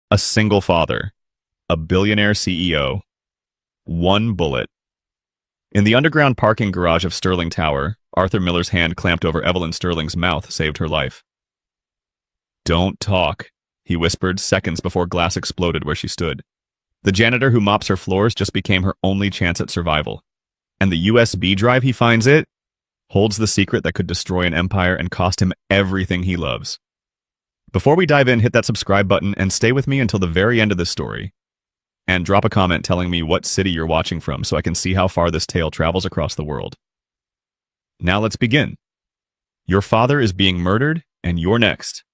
A single father. A billionaire CEO. One bullet. In the underground parking garage of Sterling Tower, Arthur Miller's hand clamped over Evelyn Sterling's mouth saved her life. "Don't talk," he whispered seconds before glass exploded where she stood. The janitor who mops her floors just became her only chance at survival. And the USB drive he finds holds the secret that could destroy an empire and cost him everything he loves. Before we dive in, hit that subscribe button and stay with me until the very end of this story. And drop a comment telling me what city you're watching from so I can see how far this tale travels across the world. Now let's begin. Your father is being murdered, and you're next.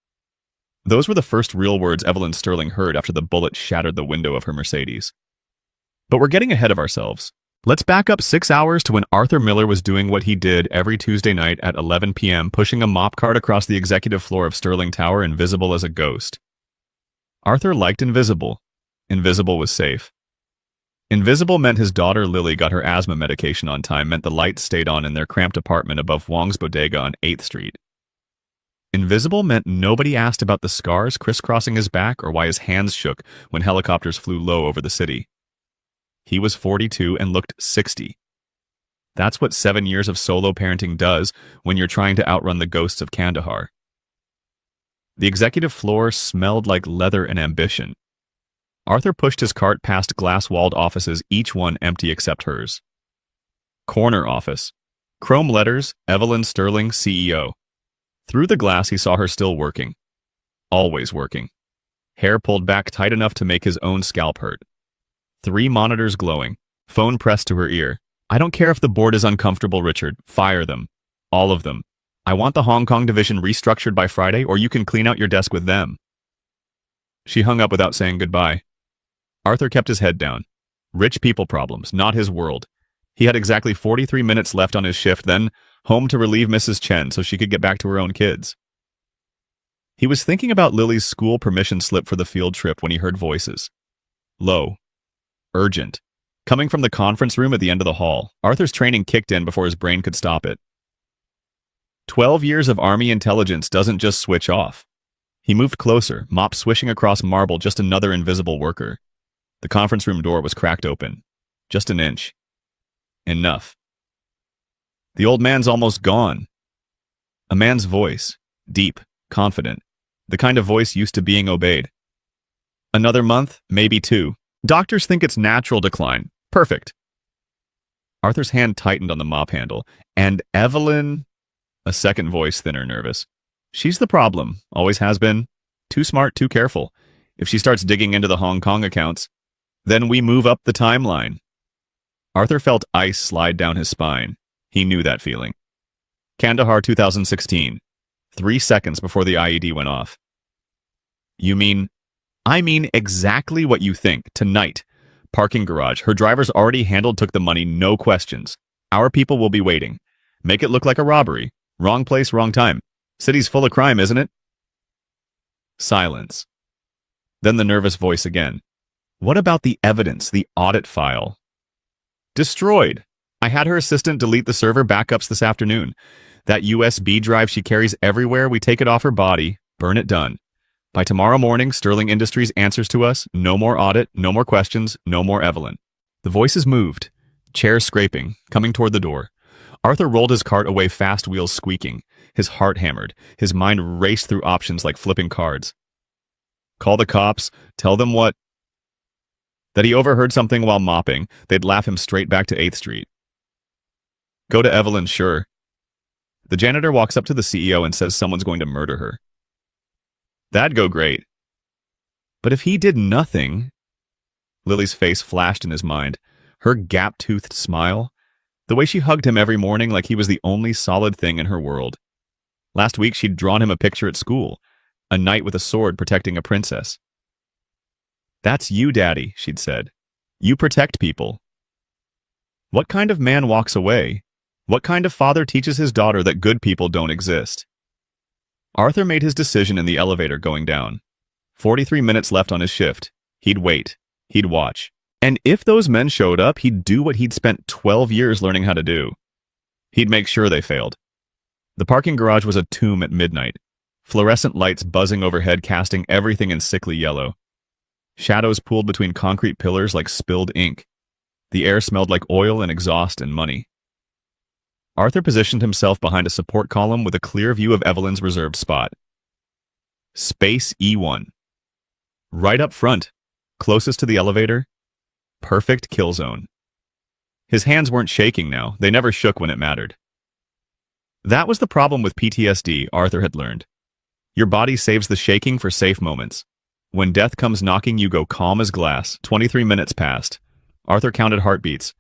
Those were the first real words Evelyn Sterling heard after the bullet shattered the window of her Mercedes. But we're getting ahead of ourselves. Let's back up 6 hours to when Arthur Miller was doing what he did every Tuesday night at 11 p.m., pushing a mop cart across the executive floor of Sterling Tower, invisible as a ghost. Arthur liked invisible. Invisible was safe. Invisible meant his daughter Lily got her asthma medication on time, meant the lights stayed on in their cramped apartment above Wong's Bodega on 8th Street. Invisible meant nobody asked about the scars crisscrossing his back or why his hands shook when helicopters flew low over the city. He was 42 and looked 60. That's what 7 years of solo parenting does when you're trying to outrun the ghosts of Kandahar. The executive floor smelled like leather and ambition. Arthur pushed his cart past glass-walled offices, each one empty except hers. Corner office. Chrome letters, Evelyn Sterling, CEO. Through the glass, he saw her still working. Always working. Hair pulled back tight enough to make his own scalp hurt. 3 monitors glowing. Phone pressed to her ear. "I don't care if the board is uncomfortable, Richard. Fire them. All of them. I want the Hong Kong division restructured by Friday, or you can clean out your desk with them." She hung up without saying goodbye. Arthur kept his head down. Rich people problems, not his world. He had exactly 43 minutes left on his shift, then home to relieve Mrs. Chen so she could get back to her own kids. He was thinking about Lily's school permission slip for the field trip when he heard voices. Low. Urgent. Coming from the conference room at the end of the hall, Arthur's training kicked in before his brain could stop it. 12 years of Army intelligence doesn't just switch off. He moved closer, mop swishing across marble, just another invisible worker. The conference room door was cracked open. Just an inch. Enough. The old man's almost gone. A man's voice. Deep, confident. The kind of voice used to being obeyed. Another month, maybe 2. Doctors think it's natural decline. Perfect. Arthur's hand tightened on the mop handle. And Evelyn... A second voice, thinner, nervous. "She's the problem. Always has been. Too smart, too careful. If she starts digging into the Hong Kong accounts, then we move up the timeline." Arthur felt ice slide down his spine. He knew that feeling. Kandahar 2016. 3 seconds before the IED went off. "You mean..." "I mean exactly what you think. Tonight. Parking garage. Her driver's already handled, took the money, no questions. Our people will be waiting. Make it look like a robbery. Wrong place, wrong time. City's full of crime, isn't it?" Silence. Then the nervous voice again. "What about the evidence, the audit file?" "Destroyed. I had her assistant delete the server backups this afternoon. That USB drive she carries everywhere, we take it off her body, burn it, done. By tomorrow morning, Sterling Industries answers to us. No more audit, no more questions, no more Evelyn." The voices moved. Chairs scraping, coming toward the door. Arthur rolled his cart away, fast wheels squeaking. His heart hammered. His mind raced through options like flipping cards. Call the cops. Tell them what? That he overheard something while mopping. They'd laugh him straight back to 8th Street. Go to Evelyn, sure. The janitor walks up to the CEO and says someone's going to murder her. That'd go great. But if he did nothing... Lily's face flashed in his mind. Her gap-toothed smile. The way she hugged him every morning like he was the only solid thing in her world. Last week she'd drawn him a picture at school. A knight with a sword protecting a princess. That's you, Daddy, she'd said. You protect people. What kind of man walks away? What kind of father teaches his daughter that good people don't exist? Arthur made his decision in the elevator going down. 43 minutes left on his shift. He'd wait. He'd watch. And if those men showed up, he'd do what he'd spent 12 years learning how to do. He'd make sure they failed. The parking garage was a tomb at midnight. Fluorescent lights buzzing overhead, casting everything in sickly yellow. Shadows pooled between concrete pillars like spilled ink. The air smelled like oil and exhaust and money. Arthur positioned himself behind a support column with a clear view of Evelyn's reserved spot. Space E1. Right up front, closest to the elevator. Perfect kill zone. His hands weren't shaking now. They never shook when it mattered. That was the problem with PTSD, Arthur had learned. Your body saves the shaking for safe moments. When death comes knocking, you go calm as glass. 23 minutes passed. Arthur counted heartbeats.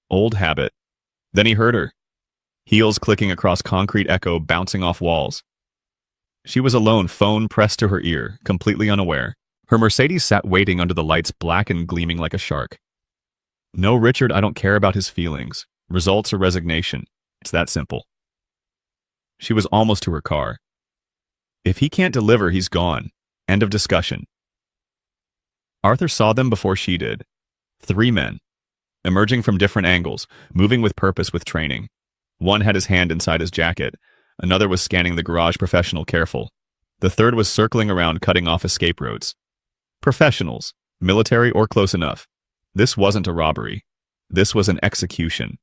Old habit. Then he heard her. Heels clicking across concrete, echo bouncing off walls. She was alone, phone pressed to her ear, completely unaware. Her Mercedes sat waiting under the lights, black and gleaming like a shark. No, Richard, I don't care about his feelings. Results or resignation. It's that simple. She was almost to her car. If he can't deliver, he's gone. End of discussion. Arthur saw them before she did. 3 men. Emerging from different angles, moving with purpose, with training. One had his hand inside his jacket. Another was scanning the garage, professional, careful. The third was circling around, cutting off escape routes. Professionals, military or close enough. This wasn't a robbery. This was an execution.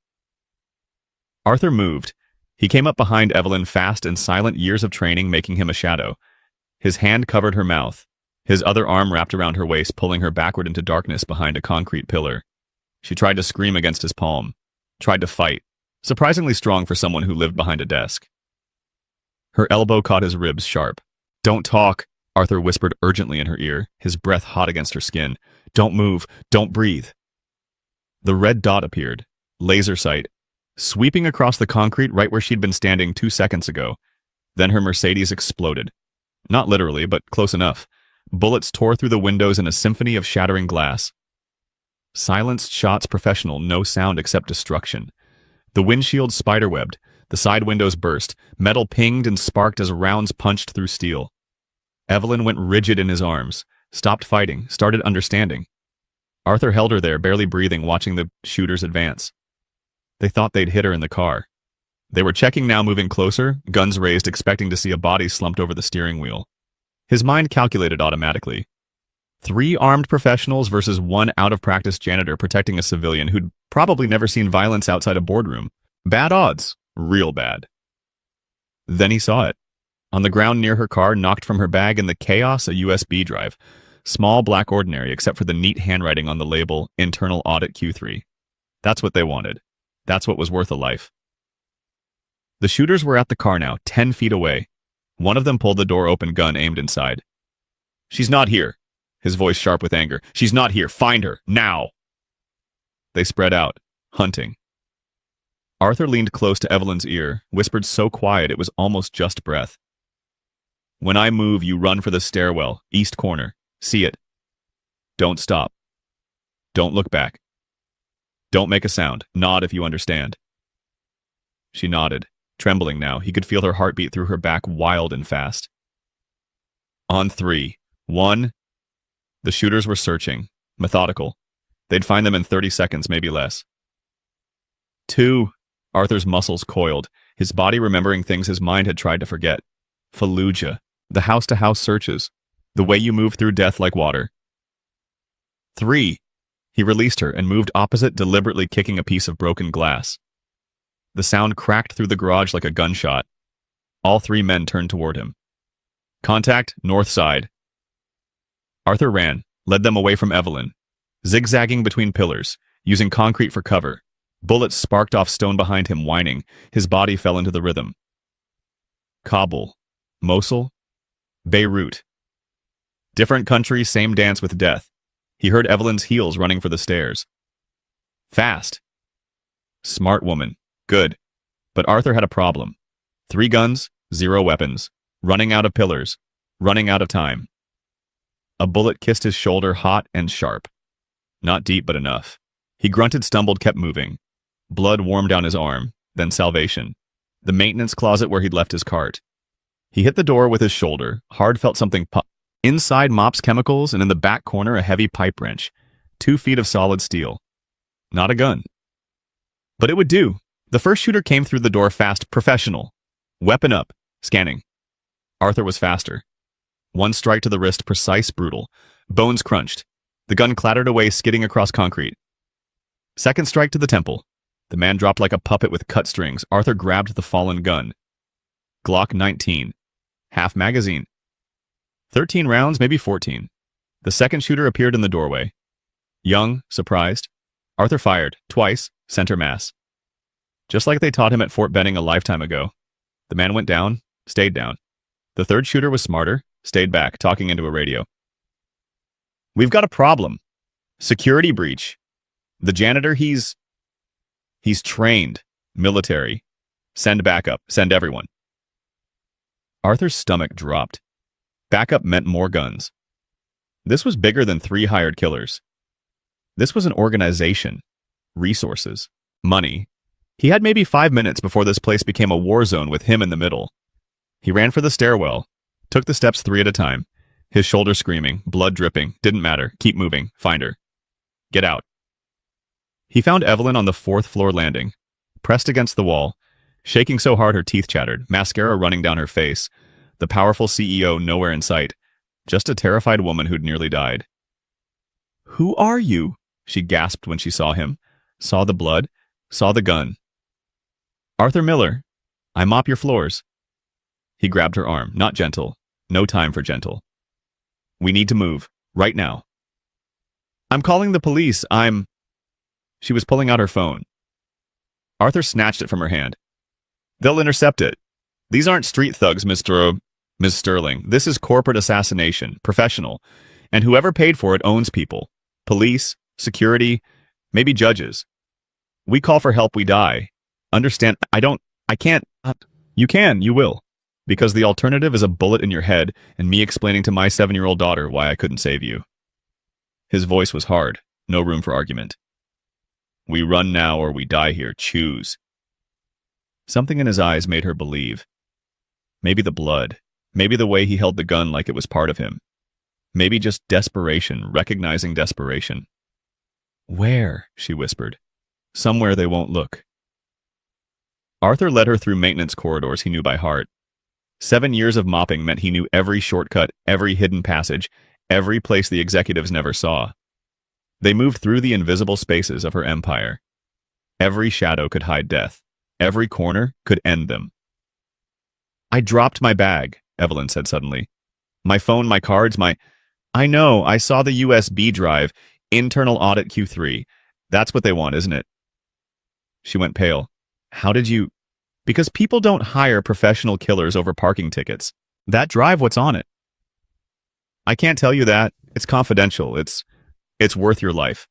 Arthur moved. He came up behind Evelyn, fast and silent, years of training making him a shadow. His hand covered her mouth. His other arm wrapped around her waist, pulling her backward into darkness behind a concrete pillar. She tried to scream against his palm. Tried to fight. Surprisingly strong for someone who lived behind a desk. Her elbow caught his ribs sharp. Don't talk, Arthur whispered urgently in her ear, his breath hot against her skin. Don't move. Don't breathe. The red dot appeared. Laser sight. Sweeping across the concrete right where she'd been standing 2 seconds ago. Then her Mercedes exploded. Not literally, but close enough. Bullets tore through the windows in a symphony of shattering glass. Silenced shots, professional, no sound except destruction. The windshield spiderwebbed. The side windows burst. Metal pinged and sparked as rounds punched through steel. Evelyn went rigid in his arms. Stopped fighting. Started understanding. Arthur held her there, barely breathing, watching the shooters advance. They thought they'd hit her in the car. They were checking now, moving closer, guns raised, expecting to see a body slumped over the steering wheel. His mind calculated automatically. 3 armed professionals versus 1 out-of-practice janitor protecting a civilian who'd probably never seen violence outside a boardroom. Bad odds. Real bad. Then he saw it. On the ground near her car, knocked from her bag in the chaos, a USB drive. Small, black, ordinary, except for the neat handwriting on the label, Internal Audit Q3. That's what they wanted. That's what was worth a life. The shooters were at the car now, 10 feet away. One of them pulled the door open, gun aimed inside. She's not here. His voice sharp with anger. She's not here. Find her. Now. They spread out, hunting. Arthur leaned close to Evelyn's ear, whispered so quiet it was almost just breath. When I move, you run for the stairwell, east corner. See it. Don't stop. Don't look back. Don't make a sound. Nod if you understand. She nodded, trembling now. He could feel her heartbeat through her back, wild and fast. On 3. 1. The shooters were searching, methodical. They'd find them in 30 seconds, maybe less. 2. Arthur's muscles coiled, his body remembering things his mind had tried to forget. Fallujah. The house-to-house searches. The way you move through death like water. 3. He released her and moved opposite, deliberately kicking a piece of broken glass. The sound cracked through the garage like a gunshot. All 3 men turned toward him. Contact, north side. Arthur ran, led them away from Evelyn, zigzagging between pillars, using concrete for cover. Bullets sparked off stone behind him, whining. His body fell into the rhythm. Kabul. Mosul. Beirut. Different country, same dance with death. He heard Evelyn's heels running for the stairs. Fast. Smart woman. Good. But Arthur had a problem. 3 guns, 0 weapons. Running out of pillars. Running out of time. A bullet kissed his shoulder, hot and sharp. Not deep, but enough. He grunted, stumbled, kept moving. Blood warmed down his arm, then salvation. The maintenance closet where he'd left his cart. He hit the door with his shoulder. Hard felt something pop. Inside, mops, chemicals, and in the back corner, a heavy pipe wrench. 2 feet of solid steel. Not a gun. But it would do. The first shooter came through the door fast, professional. Weapon up. Scanning. Arthur was faster. 1 strike to the wrist, precise, brutal. Bones crunched. The gun clattered away, skidding across concrete. Second strike to the temple. The man dropped like a puppet with cut strings. Arthur grabbed the fallen gun. Glock 19. Half magazine. 13 rounds, maybe 14. The second shooter appeared in the doorway. Young, surprised. Arthur fired, twice, center mass. Just like they taught him at Fort Benning a lifetime ago. The man went down, stayed down. The third shooter was smarter, stayed back, talking into a radio. We've got a problem. Security breach. The janitor, he's trained. Military. Send backup. Send everyone. Arthur's stomach dropped. Backup meant more guns. This was bigger than 3 hired killers. This was an organization. Resources. Money. He had maybe 5 minutes before this place became a war zone with him in the middle. He ran for the stairwell, took the steps 3 at a time, his shoulders screaming, blood dripping, didn't matter, keep moving, find her. Get out. He found Evelyn on the 4th floor landing, pressed against the wall, shaking so hard her teeth chattered, mascara running down her face, the powerful CEO nowhere in sight, just a terrified woman who'd nearly died. Who are you? She gasped when she saw him, saw the blood, saw the gun. Arthur Miller. I mop your floors. He grabbed her arm, not gentle, no time for gentle. We need to move, right now. I'm calling the police, She was pulling out her phone. Arthur snatched it from her hand. They'll intercept it. These aren't street thugs, Miss Sterling. This is corporate assassination, professional. And whoever paid for it owns people. Police, security, maybe judges. We call for help, we die. Understand, You can, you will. Because the alternative is a bullet in your head and me explaining to my 7-year-old daughter why I couldn't save you. His voice was hard, no room for argument. We run now or we die here, choose. Something in his eyes made her believe. Maybe the blood, maybe the way he held the gun like it was part of him. Maybe just desperation, recognizing desperation. Where? She whispered. Somewhere they won't look. Arthur led her through maintenance corridors he knew by heart. 7 years of mopping meant he knew every shortcut, every hidden passage, every place the executives never saw. They moved through the invisible spaces of her empire. Every shadow could hide death. Every corner could end them. I dropped my bag, Evelyn said suddenly. My phone, my cards, I know, I saw the USB drive. Internal audit Q3. That's what they want, isn't it? She went pale. How did you... Because people don't hire professional killers over parking tickets. That drive, what's on it? I can't tell you that. It's confidential. It's worth your life.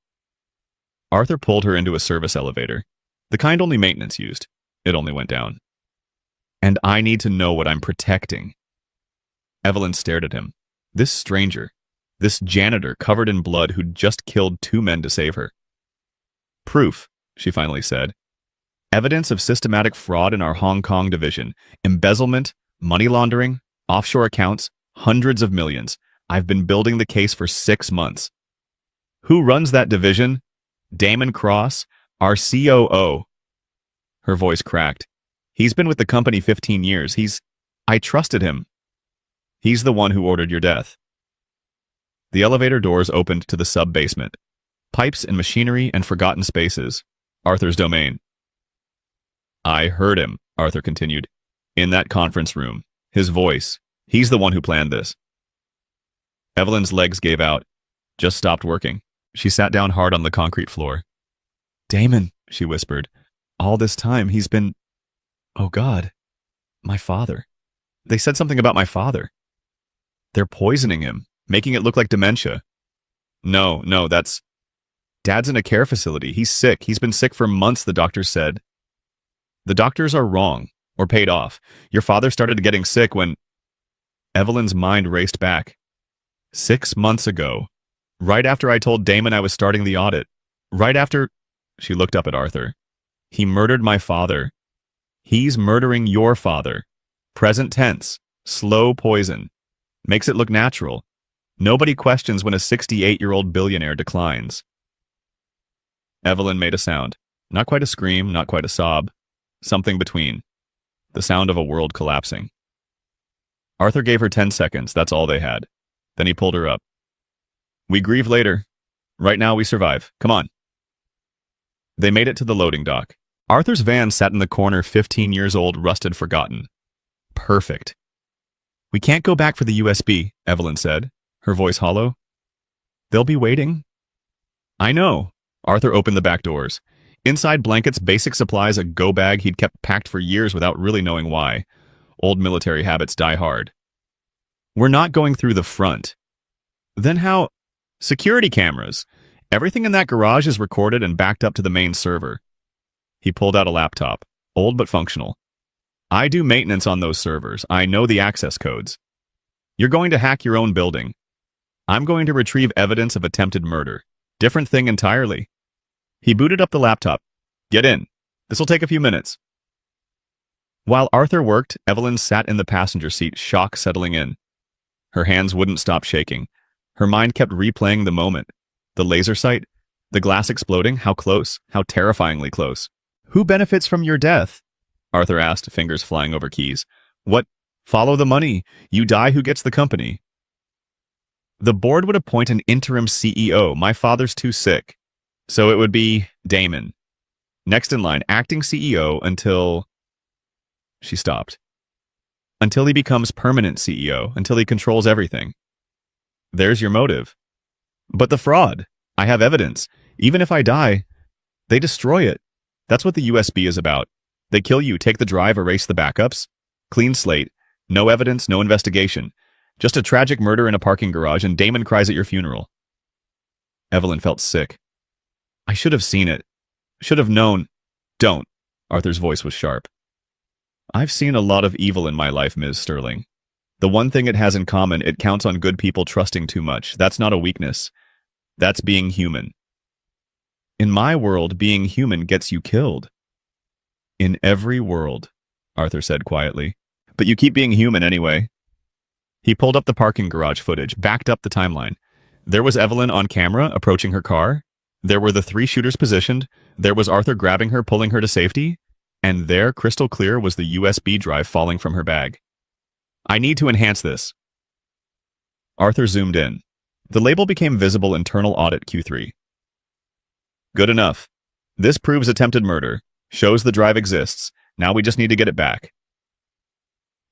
Arthur pulled her into a service elevator. The kind only maintenance used. It only went down. And I need to know what I'm protecting. Evelyn stared at him. This stranger. This janitor covered in blood who'd just killed 2 men to save her. Proof, she finally said. Evidence of systematic fraud in our Hong Kong division. Embezzlement, money laundering, offshore accounts, hundreds of millions. I've been building the case for 6 months. Who runs that division? Damon Cross, our COO. Her voice cracked. He's been with the company 15 years. I trusted him. He's the one who ordered your death. The elevator doors opened to the sub-basement. Pipes and machinery and forgotten spaces. Arthur's domain. I heard him, Arthur continued. In that conference room. His voice. He's the one who planned this. Evelyn's legs gave out. Just stopped working. She sat down hard on the concrete floor. Damon, she whispered. All this time he's been... Oh God. My father. They said something about my father. They're poisoning him, making it look like dementia. No, that's... Dad's in a care facility. He's sick. He's been sick for months, the doctors said. The doctors are wrong, or paid off. Your father started getting sick when... Evelyn's mind raced back. 6 months ago. Right after I told Damon I was starting the audit. Right after... She looked up at Arthur. He murdered my father. He's murdering your father. Present tense. Slow poison. Makes it look natural. Nobody questions when a 68-year-old billionaire declines. Evelyn made a sound. Not quite a scream, not quite a sob. Something between. The sound of a world collapsing. Arthur gave her 10 seconds, that's all they had. Then he pulled her up. We grieve later. Right now we survive. Come on. They made it to the loading dock. Arthur's van sat in the corner, 15 years old, rusted, forgotten. Perfect. We can't go back for the USB, Evelyn said, her voice hollow. They'll be waiting. I know. Arthur opened the back doors. Inside, blankets, basic supplies, a go bag he'd kept packed for years without really knowing why. Old military habits die hard. We're not going through the front. Then how? Security cameras. Everything in that garage is recorded and backed up to the main server. He pulled out a laptop, old but functional. I do maintenance on those servers. I know the access codes. You're going to hack your own building. I'm going to retrieve evidence of attempted murder. Different thing entirely. He booted up the laptop. Get in. This'll take a few minutes. While Arthur worked, Evelyn sat in the passenger seat, shock settling in. Her hands wouldn't stop shaking. Her mind kept replaying the moment. The laser sight, the glass exploding, how close, how terrifyingly close. Who benefits from your death? Arthur asked, fingers flying over keys. What? Follow the money. You die, who gets the company? The board would appoint an interim CEO. My father's too sick. So it would be Damon. Next in line, acting CEO until... She stopped. Until he becomes permanent CEO, until he controls everything. There's your motive. But the fraud. I have evidence. Even if I die, they destroy it. That's what the USB is about. They kill you, take the drive, erase the backups. Clean slate. No evidence, no investigation. Just a tragic murder in a parking garage, and Damon cries at your funeral. Evelyn felt sick. I should have seen it. Should have known. Don't. Arthur's voice was sharp. I've seen a lot of evil in my life, Ms. Sterling. The one thing it has in common, it counts on good people trusting too much. That's not a weakness. That's being human. In my world, being human gets you killed. In every world, Arthur said quietly. But you keep being human anyway. He pulled up the parking garage footage, backed up the timeline. There was Evelyn on camera, approaching her car. There were the 3 shooters positioned. There was Arthur grabbing her, pulling her to safety. And there, crystal clear, was the USB drive falling from her bag. I need to enhance this. Arthur zoomed in. The label became visible, internal audit Q3. Good enough. This proves attempted murder. Shows the drive exists. Now we just need to get it back.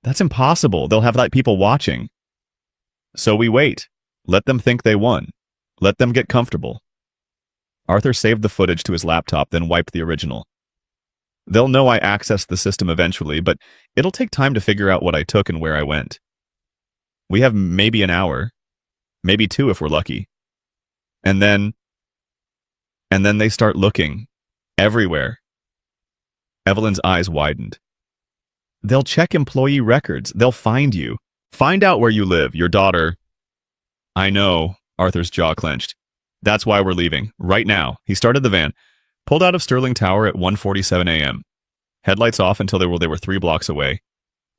That's impossible. They'll have people watching. So we wait. Let them think they won. Let them get comfortable. Arthur saved the footage to his laptop, then wiped the original. They'll know I accessed the system eventually, but it'll take time to figure out what I took and where I went. We have maybe an hour, maybe 2 if we're lucky. And then they start looking. Everywhere. Evelyn's eyes widened. They'll check employee records. They'll find you. Find out where you live, your daughter. I know, Arthur's jaw clenched. That's why we're leaving. Right now. He started the van, pulled out of Sterling Tower at 1:47 a.m. Headlights off until they were 3 blocks away.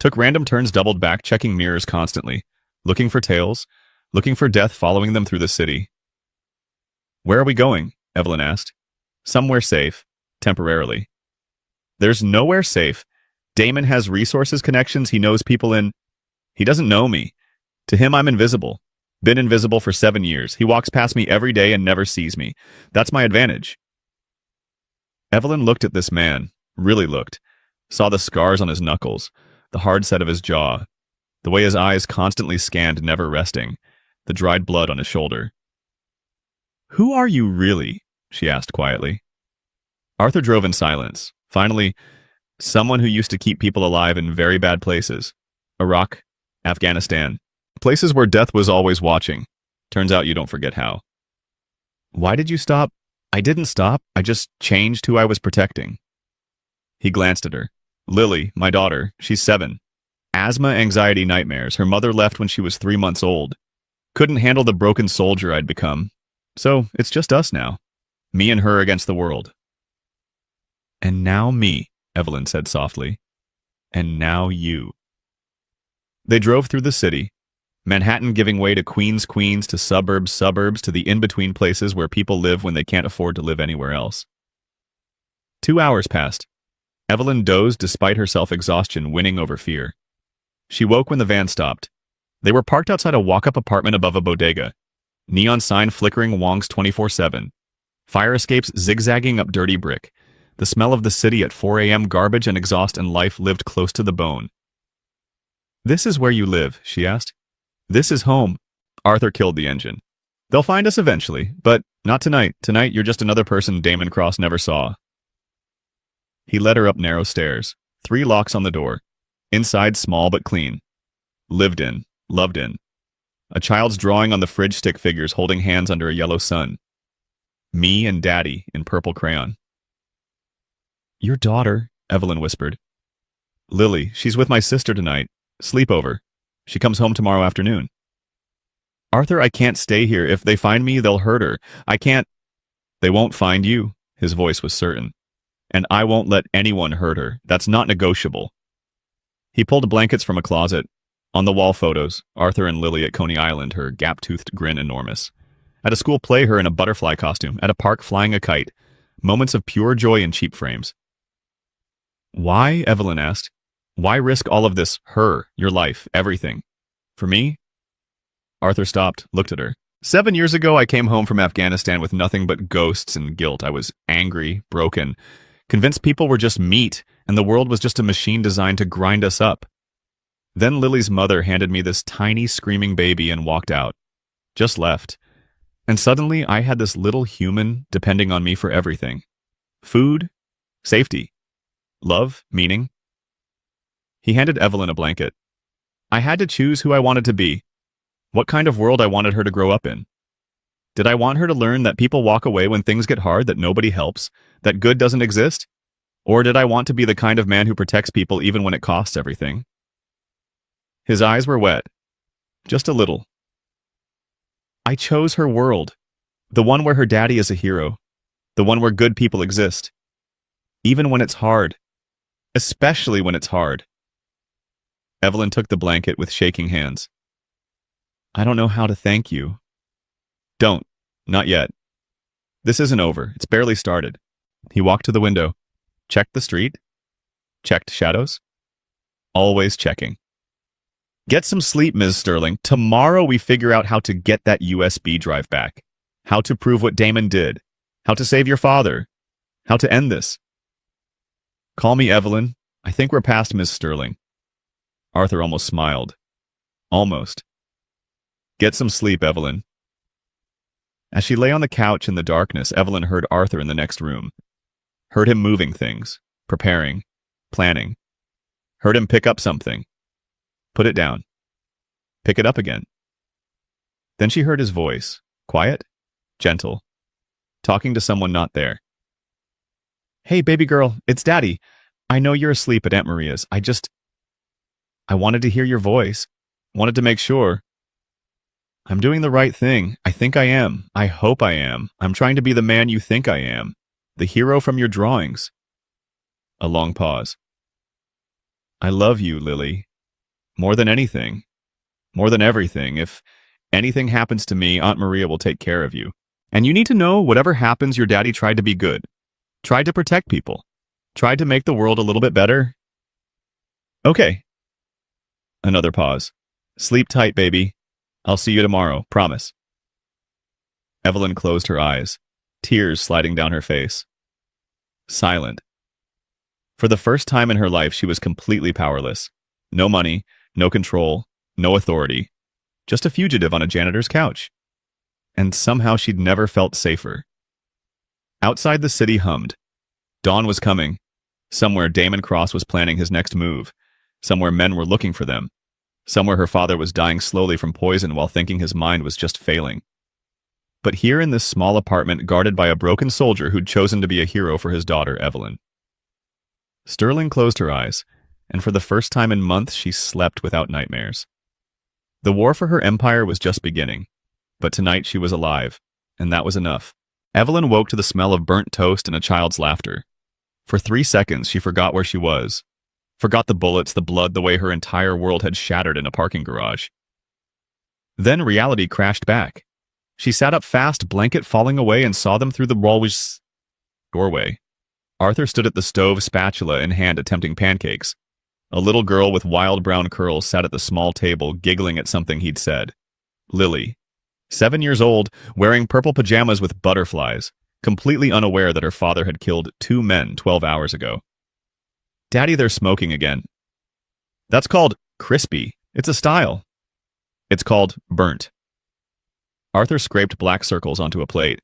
Took random turns, doubled back, checking mirrors constantly. Looking for tails. Looking for death following them through the city. Where are we going? Evelyn asked. Somewhere safe. Temporarily. There's nowhere safe. Damon has resources, connections, he knows people in... He doesn't know me. To him, I'm invisible. Been invisible for 7 years. He walks past me every day and never sees me. That's my advantage. Evelyn looked at this man. Really looked. Saw the scars on his knuckles. The hard set of his jaw. The way his eyes constantly scanned, never resting. The dried blood on his shoulder. Who are you really? She asked quietly. Arthur drove in silence. Finally, someone who used to keep people alive in very bad places. Iraq, Afghanistan. Places where death was always watching. Turns out you don't forget how. Why did you stop? I didn't stop. I just changed who I was protecting. He glanced at her. Lily, my daughter, she's 7. Asthma, anxiety, nightmares. Her mother left when she was 3 months old. Couldn't handle the broken soldier I'd become. So it's just us now. Me and her against the world. And now me, Evelyn said softly. And now you. They drove through the city. Manhattan giving way to Queens to suburbs to the in-between places where people live when they can't afford to live anywhere else. 2 hours passed. Evelyn dozed despite her self-exhaustion winning over fear. She woke when the van stopped. They were parked outside a walk-up apartment above a bodega. Neon sign flickering wonks 24/7. Fire escapes zigzagging up dirty brick. The smell of the city at 4 a.m. Garbage and exhaust and life lived close to the bone. "This is where you live?" she asked. "This is home." Arthur killed the engine. "They'll find us eventually, but not tonight. Tonight you're just another person Damon Cross never saw." He led her up narrow stairs. 3 locks on the door. Inside small but clean. Lived in. Loved in. A child's drawing on the fridge stick figures holding hands under a yellow sun. Me and Daddy in purple crayon. "Your daughter," Evelyn whispered. "Lily, she's with my sister tonight. Sleepover. She comes home tomorrow afternoon." "Arthur, I can't stay here. If they find me, they'll hurt her. I can't." "They won't find you," his voice was certain. "And I won't let anyone hurt her. That's not negotiable." He pulled blankets from a closet. On the wall photos, Arthur and Lily at Coney Island, her gap-toothed grin enormous. At a school play, her in a butterfly costume. At a park, flying a kite. Moments of pure joy in cheap frames. "Why?" Evelyn asked. "Why risk all of this? Her, your life, everything. For me?" Arthur stopped, looked at her. 7 years ago, I came home from Afghanistan with nothing but ghosts and guilt. I was angry, broken, convinced people were just meat, and the world was just a machine designed to grind us up. Then Lily's mother handed me this tiny, screaming baby and walked out. Just left. And suddenly, I had this little human depending on me for everything. Food, safety, love, meaning. He handed Evelyn a blanket. I had to choose who I wanted to be, what kind of world I wanted her to grow up in. Did I want her to learn that people walk away when things get hard, that nobody helps, that good doesn't exist? Or did I want to be the kind of man who protects people even when it costs everything? His eyes were wet. Just a little. I chose her world. The one where her daddy is a hero. The one where good people exist. Even when it's hard. Especially when it's hard. Evelyn took the blanket with shaking hands. I don't know how to thank you. Don't. Not yet. This isn't over. It's barely started. He walked to the window. Checked the street. Checked shadows. Always checking. Get some sleep, Ms. Sterling. Tomorrow we figure out how to get that USB drive back. How to prove what Damon did. How to save your father. How to end this. Call me Evelyn. I think we're past Ms. Sterling. Arthur almost smiled. Almost. Get some sleep, Evelyn. As she lay on the couch in the darkness, Evelyn heard Arthur in the next room. Heard him moving things, preparing, planning. Heard him pick up something. Put it down. Pick it up again. Then she heard his voice, quiet, gentle, talking to someone not there. Hey, baby girl, it's Daddy. I know you're asleep at Aunt Maria's. I wanted to hear your voice. Wanted to make sure. I'm doing the right thing. I think I am. I hope I am. I'm trying to be the man you think I am. The hero from your drawings. A long pause. I love you, Lily. More than anything. More than everything. If anything happens to me, Aunt Maria will take care of you. And you need to know, whatever happens, your daddy tried to be good. Tried to protect people. Tried to make the world a little bit better. Okay. Another pause. Sleep tight, baby. I'll see you tomorrow, promise. Evelyn closed her eyes, tears sliding down her face. Silent. For the first time in her life, she was completely powerless. No money, no control, no authority. Just a fugitive on a janitor's couch. And somehow she'd never felt safer. Outside the city hummed. Dawn was coming. Somewhere Damon Cross was planning his next move. Somewhere men were looking for them. Somewhere her father was dying slowly from poison while thinking his mind was just failing. But here in this small apartment guarded by a broken soldier who'd chosen to be a hero for his daughter, Evelyn. Sterling closed her eyes, and for the first time in months she slept without nightmares. The war for her empire was just beginning, but tonight she was alive, and that was enough. Evelyn woke to the smell of burnt toast and a child's laughter. For 3 seconds she forgot where she was. Forgot the bullets, the blood, the way her entire world had shattered in a parking garage. Then reality crashed back. She sat up fast, blanket falling away, and saw them through the doorway. Arthur stood at the stove, spatula in hand, attempting pancakes. A little girl with wild brown curls sat at the small table, giggling at something he'd said. Lily. 7 years old, wearing purple pajamas with butterflies, completely unaware that her father had killed 2 men 12 hours ago. Daddy, they're smoking again. That's called crispy. It's a style. It's called burnt. Arthur scraped black circles onto a plate.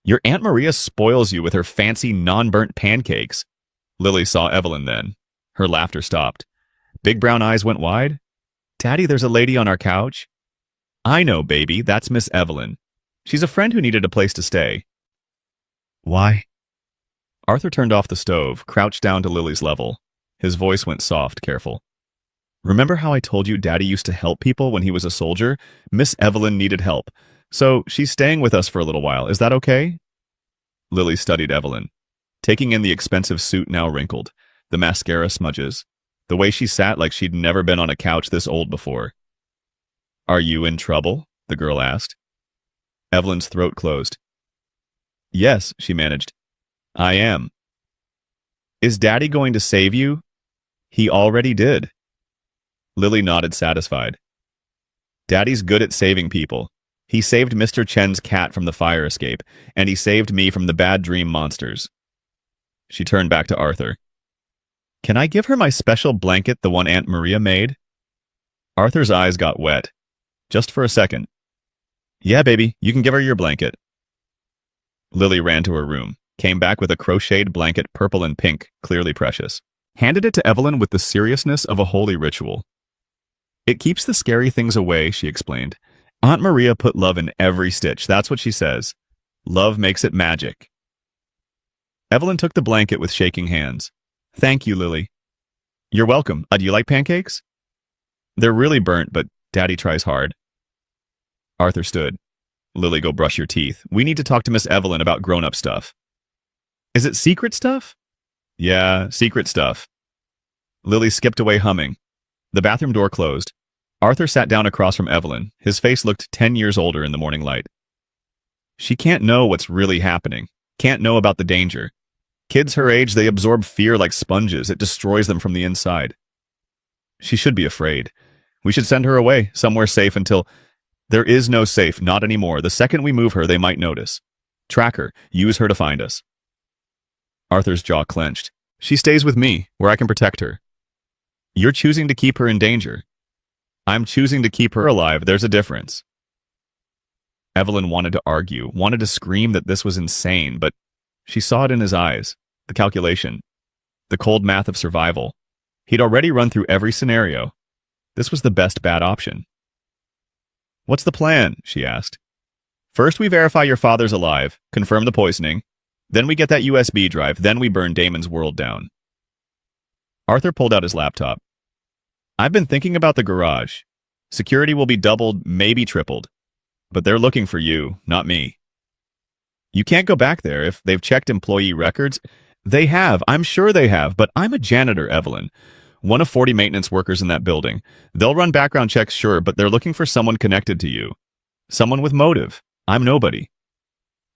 Your Aunt Maria spoils you with her fancy non-burnt pancakes. Lily saw Evelyn then. Her laughter stopped. Big brown eyes went wide. Daddy, there's a lady on our couch. I know, baby. That's Miss Evelyn. She's a friend who needed a place to stay. Why? Arthur turned off the stove, crouched down to Lily's level. His voice went soft, careful. Remember how I told you Daddy used to help people when he was a soldier? Miss Evelyn needed help. So she's staying with us for a little while. Is that okay? Lily studied Evelyn, taking in the expensive suit now wrinkled, the mascara smudges, the way she sat like she'd never been on a couch this old before. Are you in trouble? The girl asked. Evelyn's throat closed. Yes, she managed. I am. Is Daddy going to save you? He already did. Lily nodded, satisfied. Daddy's good at saving people. He saved Mr. Chen's cat from the fire escape, and he saved me from the bad dream monsters. She turned back to Arthur. Can I give her my special blanket, the one Aunt Maria made? Arthur's eyes got wet. Just for a second. Yeah, baby, you can give her your blanket. Lily ran to her room, came back with a crocheted blanket, purple and pink, clearly precious. Handed it to Evelyn with the seriousness of a holy ritual. It keeps the scary things away, she explained. Aunt Maria put love in every stitch, that's what she says. Love makes it magic. Evelyn took the blanket with shaking hands. Thank you, Lily. You're welcome. Do you like pancakes? They're really burnt, but Daddy tries hard. Arthur stood. Lily, go brush your teeth. We need to talk to Miss Evelyn about grown-up stuff. Is it secret stuff? Yeah, secret stuff. Lily skipped away humming. The bathroom door closed. Arthur sat down across from Evelyn. His face looked 10 years older in the morning light. She can't know what's really happening. Can't know about the danger. Kids her age, they absorb fear like sponges. It destroys them from the inside. She should be afraid. We should send her away, somewhere safe until... There is no safe, not anymore. The second we move her, they might notice. Track her. Use her to find us. Arthur's jaw clenched. She stays with me, where I can protect her. You're choosing to keep her in danger. I'm choosing to keep her alive. There's a difference. Evelyn wanted to argue, wanted to scream that this was insane, but she saw it in his eyes. The calculation. The cold math of survival. He'd already run through every scenario. This was the best bad option. What's the plan? She asked. First we verify your father's alive, confirm the poisoning. Then we get that USB drive, then we burn Damon's world down. Arthur pulled out his laptop. I've been thinking about the garage. Security will be doubled, maybe tripled. But they're looking for you, not me. You can't go back there if they've checked employee records. They have, I'm sure they have, but I'm a janitor, Evelyn. One of 40 maintenance workers in that building. They'll run background checks, sure, but they're looking for someone connected to you. Someone with motive. I'm nobody.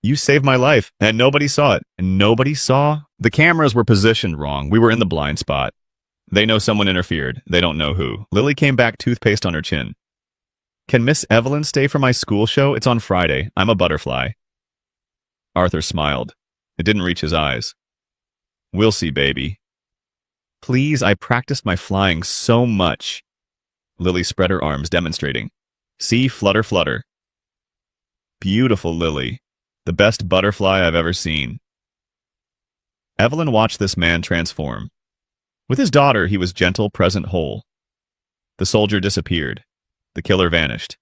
You saved my life, and nobody saw it. And nobody saw? The cameras were positioned wrong. We were in the blind spot. They know someone interfered. They don't know who. Lily came back, toothpaste on her chin. Can Miss Evelyn stay for my school show? It's on Friday. I'm a butterfly. Arthur smiled. It didn't reach his eyes. We'll see, baby. Please, I practiced my flying so much. Lily spread her arms, demonstrating. See, flutter, flutter. Beautiful, Lily. The best butterfly I've ever seen. Evelyn watched this man transform. With his daughter, he was gentle, present, whole. The soldier disappeared. The killer vanished.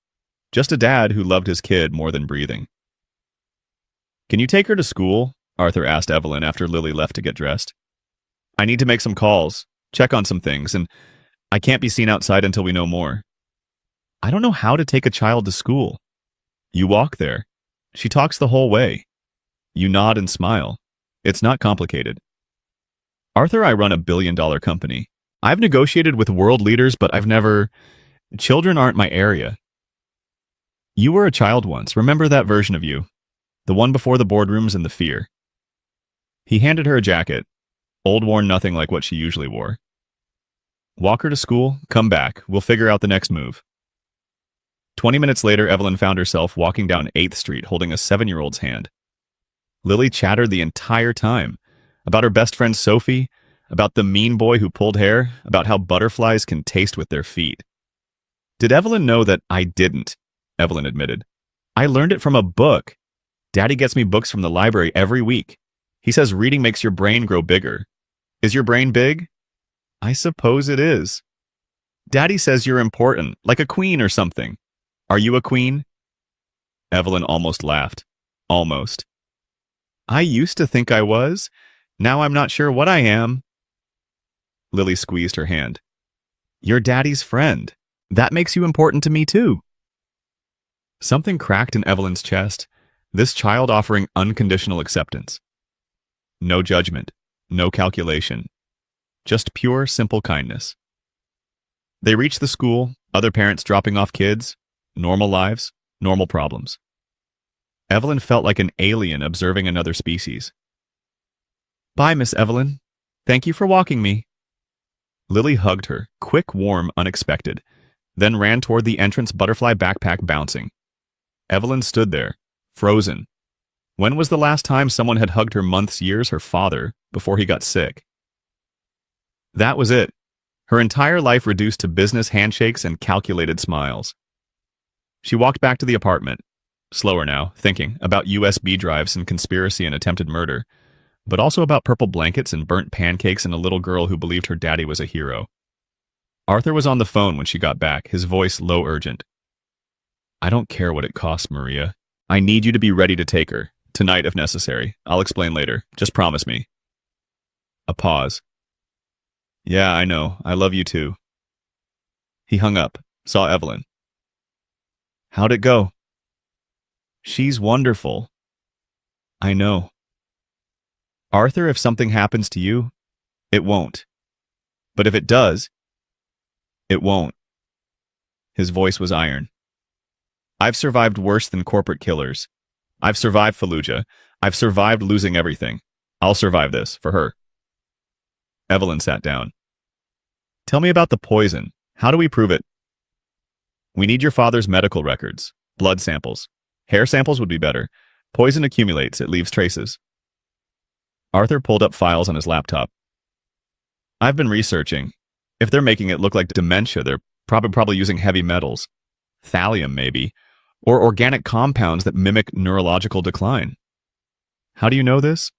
Just a dad who loved his kid more than breathing. Can you take her to school? Arthur asked Evelyn after Lily left to get dressed. I need to make some calls, check on some things, and I can't be seen outside until we know more. I don't know how to take a child to school. You walk there. She talks the whole way. You nod and smile. It's not complicated. Arthur, I run a billion-dollar company. I've negotiated with world leaders, but I've never... Children aren't my area. You were a child once. Remember that version of you? The one before the boardrooms and the fear. He handed her a jacket. Old, worn, nothing like what she usually wore. Walk her to school, come back. We'll figure out the next move. 20 minutes later, Evelyn found herself walking down 8th Street holding a 7-year-old's hand. Lily chattered the entire time about her best friend Sophie, about the mean boy who pulled hair, about how butterflies can taste with their feet. Did Evelyn know that I didn't? Evelyn admitted. I learned it from a book. Daddy gets me books from the library every week. He says reading makes your brain grow bigger. Is your brain big? I suppose it is. Daddy says you're important, like a queen or something. Are you a queen? Evelyn almost laughed. Almost. I used to think I was. Now I'm not sure what I am. Lily squeezed her hand. You're Daddy's friend. That makes you important to me too. Something cracked in Evelyn's chest, this child offering unconditional acceptance. No judgment, no calculation. Just pure, simple kindness. They reached the school, other parents dropping off kids, normal lives, normal problems. Evelyn felt like an alien observing another species. Bye, Miss Evelyn. Thank you for walking me. Lily hugged her, quick, warm, unexpected, then ran toward the entrance butterfly backpack bouncing. Evelyn stood there, frozen. When was the last time someone had hugged her months, years, her father, before he got sick? That was it. Her entire life reduced to business handshakes and calculated smiles. She walked back to the apartment, slower now, thinking about USB drives and conspiracy and attempted murder, but also about purple blankets and burnt pancakes and a little girl who believed her daddy was a hero. Arthur was on the phone when she got back, his voice low urgent. I don't care what it costs, Maria. I need you to be ready to take her. Tonight, if necessary. I'll explain later. Just promise me. A pause. Yeah, I know. I love you too. He hung up, saw Evelyn. How'd it go? She's wonderful. I know. Arthur, if something happens to you, it won't. But if it does, it won't. His voice was iron. I've survived worse than corporate killers. I've survived Fallujah. I've survived losing everything. I'll survive this, for her. Evelyn sat down. Tell me about the poison. How do we prove it? We need your father's medical records. Blood samples. Hair samples would be better. Poison accumulates. It leaves traces. Arthur pulled up files on his laptop. I've been researching. If they're making it look like dementia, they're probably using heavy metals. Thallium, maybe. Or organic compounds that mimic neurological decline. How do you know this?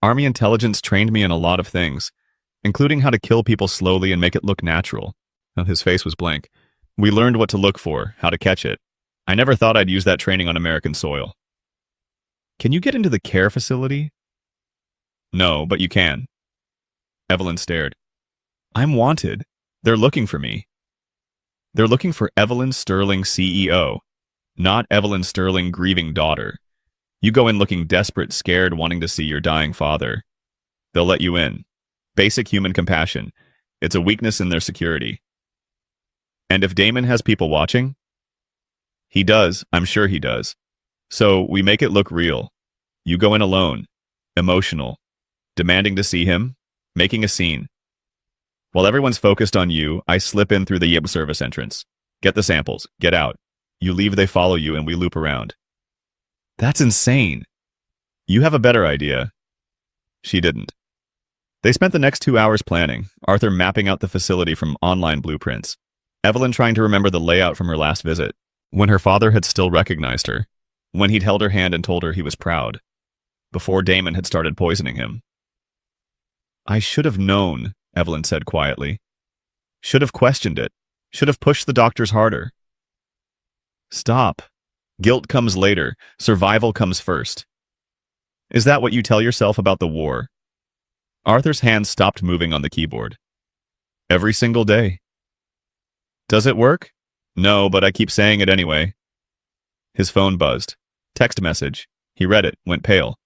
Army intelligence trained me in a lot of things, including how to kill people slowly and make it look natural. His face was blank. We learned what to look for, how to catch it. I never thought I'd use that training on American soil. Can you get into the care facility? No, but you can. Evelyn stared. I'm wanted. They're looking for me. They're looking for Evelyn Sterling, CEO, not Evelyn Sterling, grieving daughter. You go in looking desperate, scared, wanting to see your dying father. They'll let you in. Basic human compassion. It's a weakness in their security. And if Damon has people watching? He does, I'm sure he does. So we make it look real. You go in alone, emotional, demanding to see him, making a scene. While everyone's focused on you, I slip in through the YIB service entrance. Get the samples, get out. You leave, they follow you, and we loop around. That's insane. You have a better idea. She didn't. They spent the next 2 hours planning, Arthur mapping out the facility from online blueprints, Evelyn trying to remember the layout from her last visit, when her father had still recognized her, when he'd held her hand and told her he was proud, before Damon had started poisoning him. I should have known, Evelyn said quietly. Should have questioned it. Should have pushed the doctors harder. Stop. Guilt comes later. Survival comes first. Is that what you tell yourself about the war? Arthur's hand stopped moving on the keyboard. Every single day. Does it work? No, but I keep saying it anyway. His phone buzzed. Text message. He read it, went pale.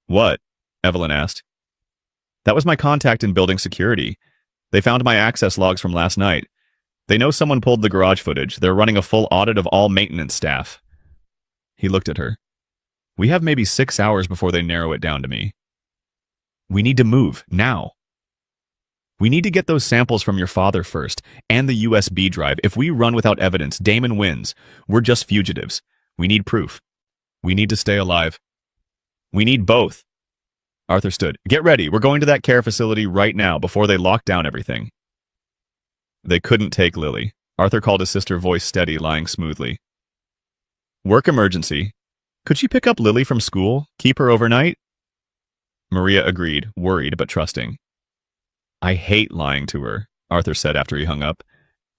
What? Evelyn asked. That was my contact in building security. They found my access logs from last night. They know someone pulled the garage footage. They're running a full audit of all maintenance staff. He looked at her. We have maybe 6 hours before they narrow it down to me. We need to move, now. We need to get those samples from your father first, and the USB drive. If we run without evidence, Damon wins. We're just fugitives. We need proof. We need to stay alive. We need both. Arthur stood. Get ready. We're going to that care facility right now before they lock down everything. They couldn't take Lily. Arthur called his sister, voice steady, lying smoothly. Work emergency. Could she pick up Lily from school? Keep her overnight? Maria agreed, worried but trusting. I hate lying to her, Arthur said after he hung up.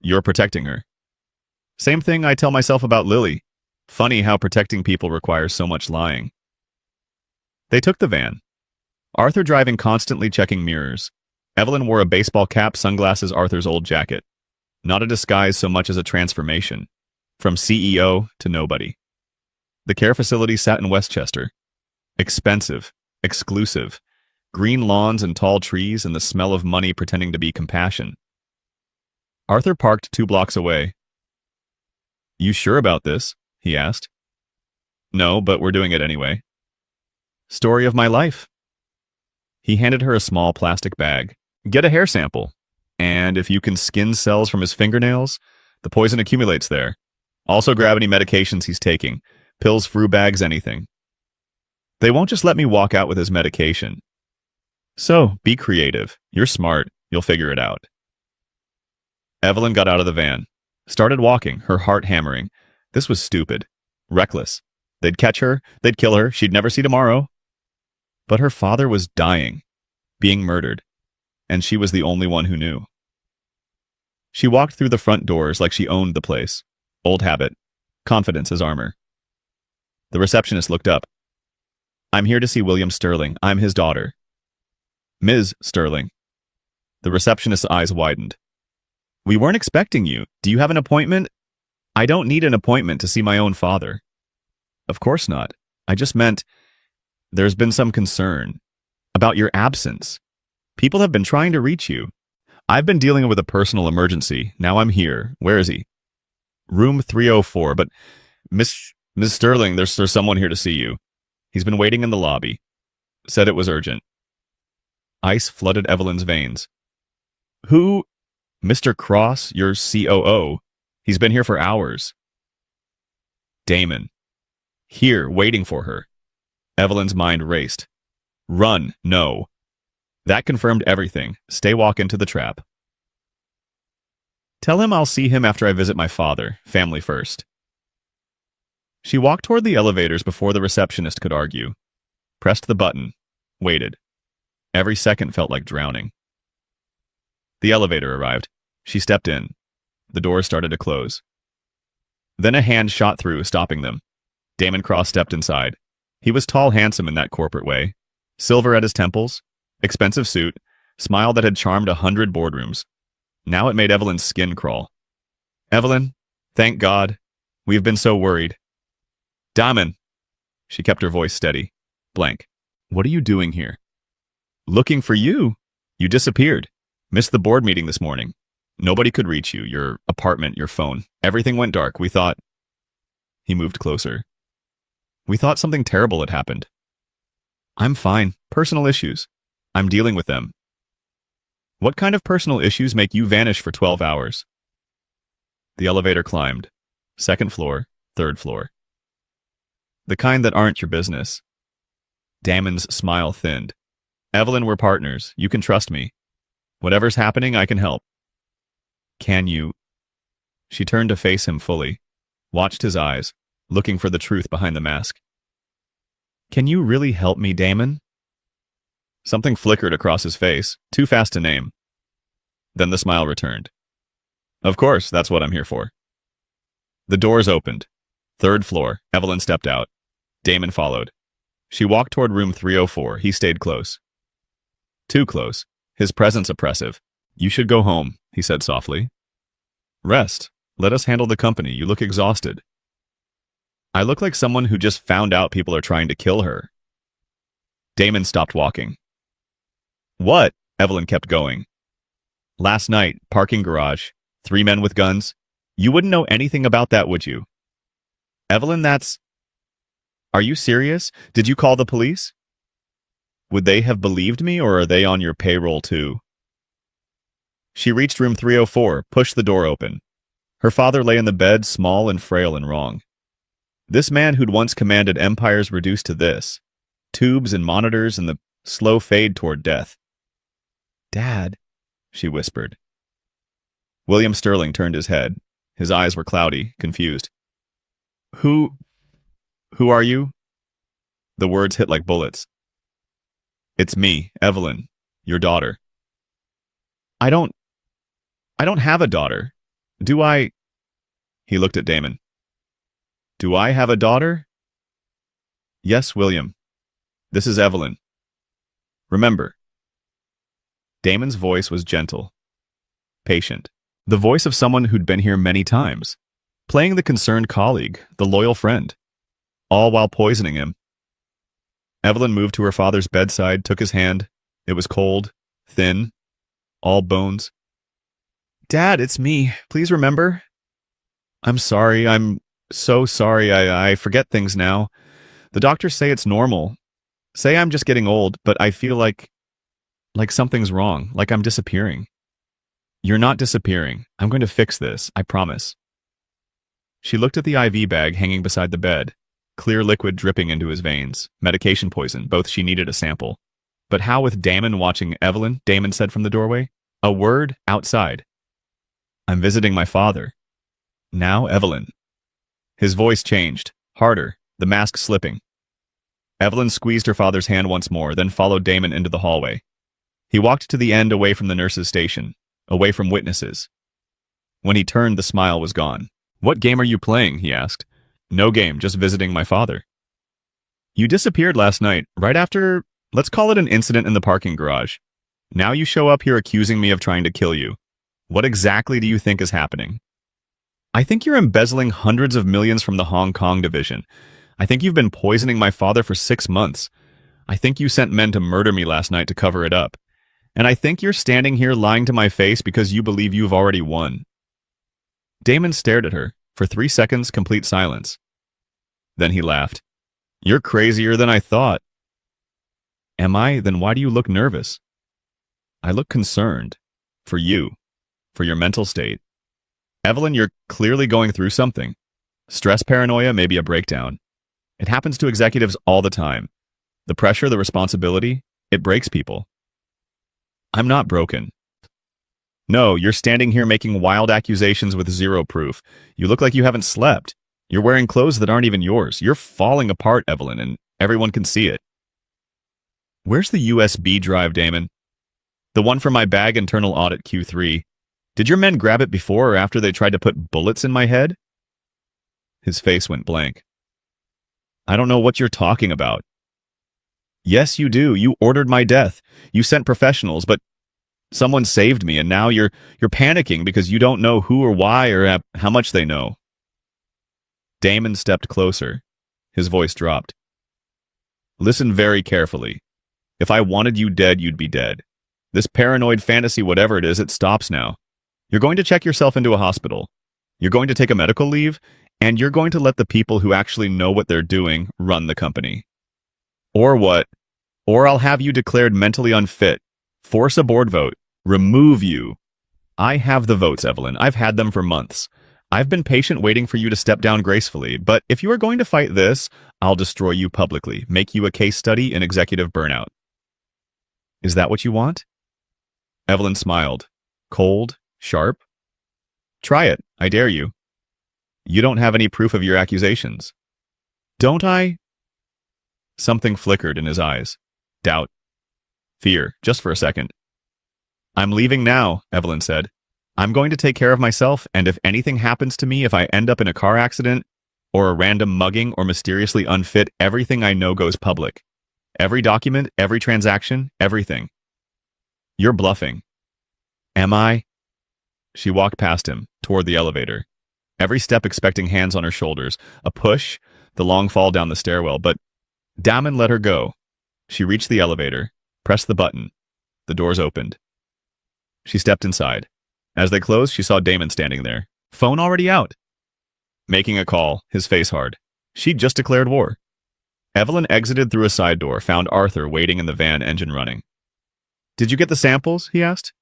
You're protecting her. Same thing I tell myself about Lily. Funny how protecting people requires so much lying. They took the van. Arthur driving, constantly checking mirrors. Evelyn wore a baseball cap, sunglasses, Arthur's old jacket. Not a disguise so much as a transformation. From CEO to nobody. The care facility sat in Westchester. Expensive. Exclusive. Green lawns and tall trees and the smell of money pretending to be compassion. Arthur parked 2 blocks away. You sure about this? He asked. No, but we're doing it anyway. Story of my life. He handed her a small plastic bag. Get a hair sample. And if you can skin cells from his fingernails, the poison accumulates there. Also grab any medications he's taking. Pills, fruit bags, anything. They won't just let me walk out with his medication. So, be creative. You're smart. You'll figure it out. Evelyn got out of the van. Started walking, her heart hammering. This was stupid. Reckless. They'd catch her. They'd kill her. She'd never see tomorrow. But her father was dying. Being murdered. And she was the only one who knew. She walked through the front doors like she owned the place. Old habit. Confidence as armor. The receptionist looked up. I'm here to see William Sterling. I'm his daughter. Ms. Sterling. The receptionist's eyes widened. We weren't expecting you. Do you have an appointment? I don't need an appointment to see my own father. Of course not. I just meant there's been some concern about your absence. People have been trying to reach you. I've been dealing with a personal emergency. Now I'm here. Where is he? Room 304, but Miss Sterling, there's someone here to see you. He's been waiting in the lobby. Said it was urgent. Ice flooded Evelyn's veins. Who? Mr. Cross, your COO. He's been here for hours. Damon. Here, waiting for her. Evelyn's mind raced. Run, no. That confirmed everything. Stay walk into the trap. Tell him I'll see him after I visit my father. Family first. She walked toward the elevators before the receptionist could argue. Pressed the button. Waited. Every second felt like drowning. The elevator arrived. She stepped in. The doors started to close. Then a hand shot through, stopping them. Damon Cross stepped inside. He was tall, handsome in that corporate way. Silver at his temples. Expensive suit. Smile that had charmed 100 boardrooms. Now it made Evelyn's skin crawl. Evelyn, thank God. We've been so worried. Damon. She kept her voice steady. Blank. What are you doing here? Looking for you. You disappeared. Missed the board meeting this morning. Nobody could reach you, your apartment, your phone. Everything went dark. We thought... He moved closer. We thought something terrible had happened. I'm fine. Personal issues. I'm dealing with them. What kind of personal issues make you vanish for 12 hours? The elevator climbed. 2nd floor, 3rd floor. The kind that aren't your business. Damon's smile thinned. Evelyn, we're partners. You can trust me. Whatever's happening, I can help. Can you? She turned to face him fully, watched his eyes, looking for the truth behind the mask. Can you really help me, Damon? Something flickered across his face, too fast to name. Then the smile returned. Of course, that's what I'm here for. The doors opened. 3rd floor, Evelyn stepped out. Damon followed. She walked toward room 304. He stayed close. Too close. His presence oppressive. You should go home, he said softly. Rest. Let us handle the company. You look exhausted. I look like someone who just found out people are trying to kill her. Damon stopped walking. What? Evelyn kept going. Last night, parking garage. 3 men with guns. You wouldn't know anything about that, would you? Evelyn, that's... Are you serious? Did you call the police? Would they have believed me, or are they on your payroll too? She reached room 304, pushed the door open. Her father lay in the bed, small and frail and wrong. This man who'd once commanded empires reduced to this. Tubes and monitors and the slow fade toward death. "Dad," she whispered. William Sterling turned his head. His eyes were cloudy, confused. Who are you?" The words hit like bullets. "It's me, Evelyn, your daughter." I don't have a daughter. Do I?" He looked at Damon. "Do I have a daughter?" "Yes, William. This is Evelyn. Remember." Damon's voice was gentle, patient. The voice of someone who'd been here many times, playing the concerned colleague, the loyal friend, all while poisoning him. Evelyn moved to her father's bedside, took his hand. It was cold, thin, all bones. "Dad, it's me. Please remember." "I'm sorry. I'm so sorry. I forget things now. The doctors say it's normal. Say I'm just getting old, but I feel like something's wrong, like I'm disappearing." "You're not disappearing. I'm going to fix this, I promise." She looked at the IV bag hanging beside the bed, clear liquid dripping into his veins, medication poison, both she needed a sample. But how with Damon watching Evelyn? Damon said from the doorway. A word outside. "I'm visiting my father." "Now, Evelyn." His voice changed, harder, the mask slipping. Evelyn squeezed her father's hand once more, then followed Damon into the hallway. He walked to the end away from the nurse's station, away from witnesses. When he turned, the smile was gone. "What game are you playing?" he asked. "No game, just visiting my father." "You disappeared last night, right after, let's call it an incident in the parking garage. Now you show up here accusing me of trying to kill you. What exactly do you think is happening?" "I think you're embezzling hundreds of millions from the Hong Kong division. I think you've been poisoning my father for 6 months. I think you sent men to murder me last night to cover it up. And I think you're standing here lying to my face because you believe you've already won." Damon stared at her. For 3 seconds, complete silence. Then he laughed. "You're crazier than I thought." "Am I? Then why do you look nervous?" "I look concerned. For you. For your mental state. Evelyn, you're clearly going through something. Stress paranoia, maybe a breakdown. It happens to executives all the time. The pressure, the responsibility, it breaks people." "I'm not broken." "No, you're standing here making wild accusations with zero proof. You look like you haven't slept. You're wearing clothes that aren't even yours. You're falling apart, Evelyn, and everyone can see it." "Where's the USB drive, Damon?" "The one from my bag internal audit Q3. Did your men grab it before or after they tried to put bullets in my head?" His face went blank. "I don't know what you're talking about." "Yes, you do. You ordered my death. You sent professionals, but someone saved me, and now you're panicking because you don't know who or why or how much they know." Damon stepped closer. His voice dropped. "Listen very carefully. If I wanted you dead, you'd be dead. This paranoid fantasy, whatever it is, it stops now. You're going to check yourself into a hospital. You're going to take a medical leave, and you're going to let the people who actually know what they're doing run the company. Or what? Or I'll have you declared mentally unfit, force a board vote, remove you. I have the votes, Evelyn. I've had them for months. I've been patient waiting for you to step down gracefully, but if you are going to fight this, I'll destroy you publicly, make you a case study in executive burnout." "Is that what you want?" Evelyn smiled. Cold, sharp. "Try it. I dare you. You don't have any proof of your accusations." "Don't I?" Something flickered in his eyes. Doubt. Fear, just for a second. "I'm leaving now," Evelyn said. "I'm going to take care of myself, and if anything happens to me, if I end up in a car accident, or a random mugging, or mysteriously unfit, everything I know goes public. Every document, every transaction, everything." "You're bluffing." "Am I?" She walked past him, toward the elevator. Every step expecting hands on her shoulders, a push, the long fall down the stairwell, but Damon let her go. She reached the elevator, pressed the button. The doors opened. She stepped inside. As they closed, she saw Damon standing there. Phone already out. Making a call, his face hard. She'd just declared war. Evelyn exited through a side door, found Arthur waiting in the van, engine running. "Did you get the samples?" he asked.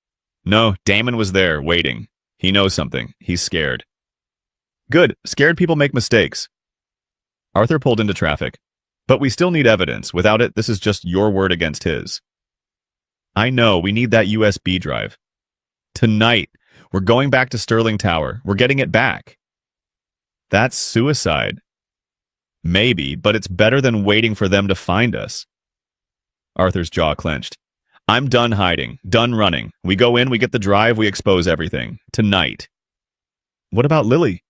No, Damon was there, waiting. He knows something. He's scared. Good. Scared people make mistakes. Arthur pulled into traffic. But we still need evidence. Without it, this is just your word against his. I know. We need that USB drive. Tonight. We're going back to Sterling Tower. We're getting it back. That's suicide. Maybe, but it's better than waiting for them to find us. Arthur's jaw clenched. I'm done hiding, done running. We go in, we get the drive, we expose everything. Tonight. What about Lily?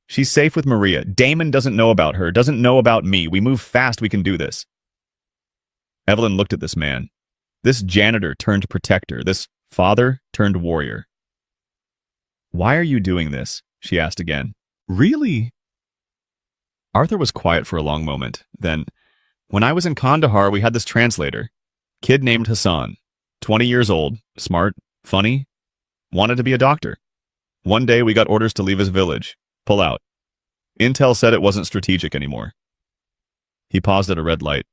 She's safe with Maria. Damon doesn't know about her, doesn't know about me. We move fast, we can do this. Evelyn looked at this man. This janitor turned protector, this father turned warrior. Why are you doing this? She asked again. Really? Arthur was quiet for a long moment. Then, when I was in Kandahar, we had this translator. Kid named Hassan. 20 years old, smart, funny, wanted to be a doctor. One day we got orders to leave his village. Pull out. Intel said it wasn't strategic anymore. He paused at a red light.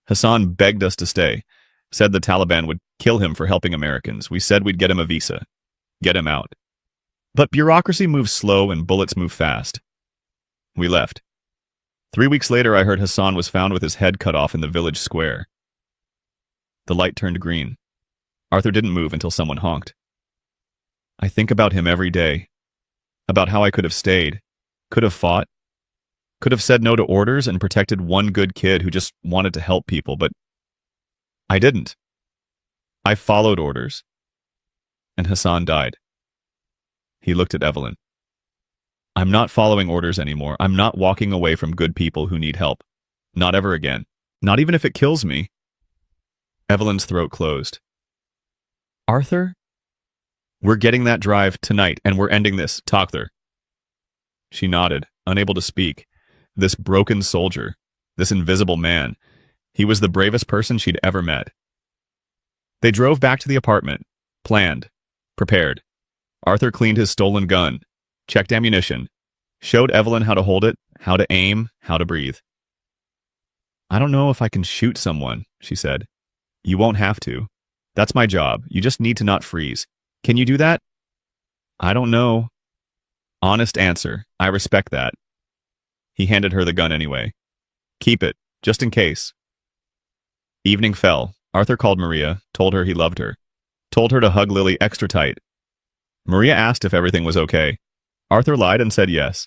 Hassan begged us to stay. Said the Taliban would kill him for helping Americans. We said we'd get him a visa. Get him out. But bureaucracy moves slow and bullets move fast. We left. 3 weeks later, I heard Hassan was found with his head cut off in the village square. The light turned green. Arthur didn't move until someone honked. I think about him every day. About how I could have stayed, could have fought, could have said no to orders and protected one good kid who just wanted to help people, but I didn't. I followed orders. And Hassan died. He looked at Evelyn. I'm not following orders anymore. I'm not walking away from good people who need help. Not ever again. Not even if it kills me. Evelyn's throat closed. Arthur? We're getting that drive tonight, and we're ending this. Talk. She nodded, unable to speak. This broken soldier, this invisible man, he was the bravest person she'd ever met. They drove back to the apartment, planned, prepared. Arthur cleaned his stolen gun, checked ammunition, showed Evelyn how to hold it, how to aim, how to breathe. I don't know if I can shoot someone, she said. You won't have to. That's my job. You just need to not freeze. Can you do that? I don't know. Honest answer. I respect that. He handed her the gun anyway. Keep it, just in case. Evening fell. Arthur called Maria, told her he loved her. Told her to hug Lily extra tight. Maria asked if everything was okay. Arthur lied and said yes.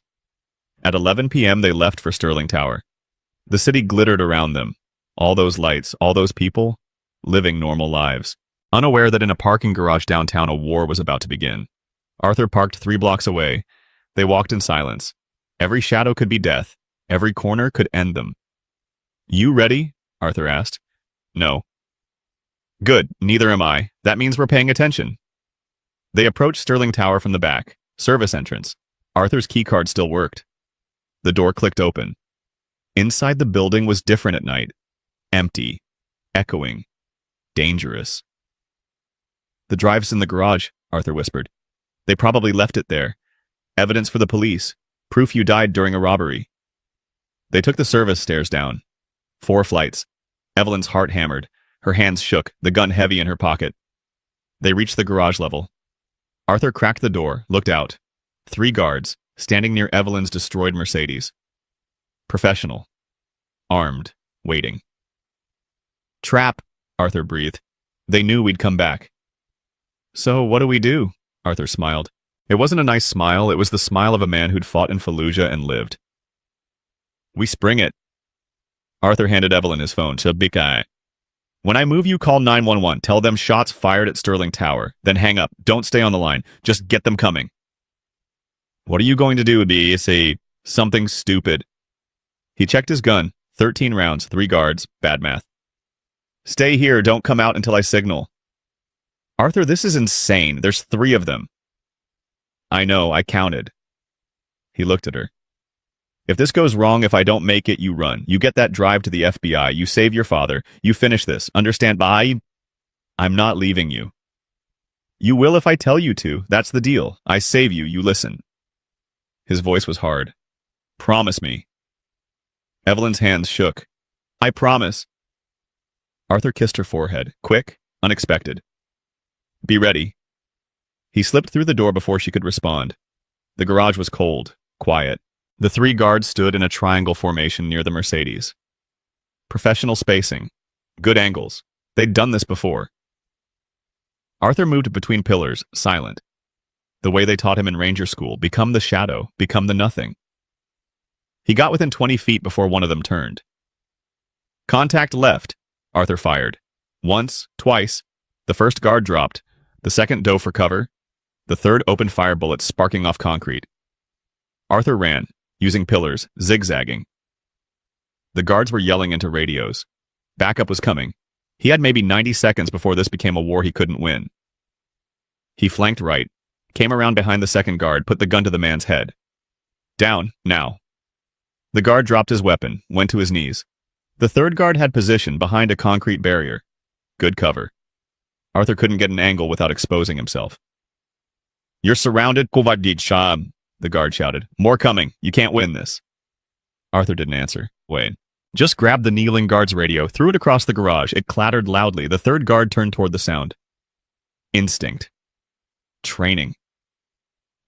At 11 p.m. they left for Sterling Tower. The city glittered around them. All those lights, all those people, living normal lives. Unaware that in a parking garage downtown a war was about to begin. Arthur parked 3 blocks away. They walked in silence. Every shadow could be death. Every corner could end them. You ready? Arthur asked. No. Good, neither am I. That means we're paying attention. They approached Sterling Tower from the back. Service entrance. Arthur's keycard still worked. The door clicked open. Inside the building was different at night. Empty. Echoing. Dangerous. The drive's in the garage, Arthur whispered. They probably left it there. Evidence for the police. Proof you died during a robbery. They took the service stairs down. 4 flights. Evelyn's heart hammered. Her hands shook, the gun heavy in her pocket. They reached the garage level. Arthur cracked the door, looked out. 3 guards, standing near Evelyn's destroyed Mercedes. Professional. Armed. Waiting. Trap, Arthur breathed. They knew we'd come back. So what do we do? Arthur smiled. It wasn't a nice smile, it was the smile of a man who'd fought in Fallujah and lived. We spring it. Arthur handed Evelyn his phone. Shabikai. When I move you, call 911. Tell them shots fired at Sterling Tower. Then hang up. Don't stay on the line. Just get them coming. What are you going to do, B? Say something stupid. He checked his gun. 13 rounds, 3 guards. Bad math. Stay here. Don't come out until I signal. Arthur, this is insane. There's 3 of them. I know. I counted. He looked at her. If this goes wrong, if I don't make it, you run. You get that drive to the FBI. You save your father. You finish this. Understand? Bye. I'm not leaving you. You will if I tell you to. That's the deal. I save you. You listen. His voice was hard. Promise me. Evelyn's hands shook. I promise. Arthur kissed her forehead. Quick, unexpected. Be ready. He slipped through the door before she could respond. The garage was cold, quiet. The 3 guards stood in a triangle formation near the Mercedes. Professional spacing. Good angles. They'd done this before. Arthur moved between pillars, silent. The way they taught him in Ranger School, become the shadow, become the nothing. He got within 20 feet before one of them turned. Contact left, Arthur fired. Once, twice. The first guard dropped. The second dove for cover. The third opened fire, bullets sparking off concrete. Arthur ran, using pillars, zigzagging. The guards were yelling into radios. Backup was coming. He had maybe 90 seconds before this became a war he couldn't win. He flanked right, came around behind the second guard, put the gun to the man's head. Down, now. The guard dropped his weapon, went to his knees. The third guard had position behind a concrete barrier. Good cover. Arthur couldn't get an angle without exposing himself. You're surrounded, Kovadid, the guard shouted. More coming. You can't win this. Arthur didn't answer. Wait. Just grabbed the kneeling guard's radio, threw it across the garage. It clattered loudly. The third guard turned toward the sound. Instinct. Training.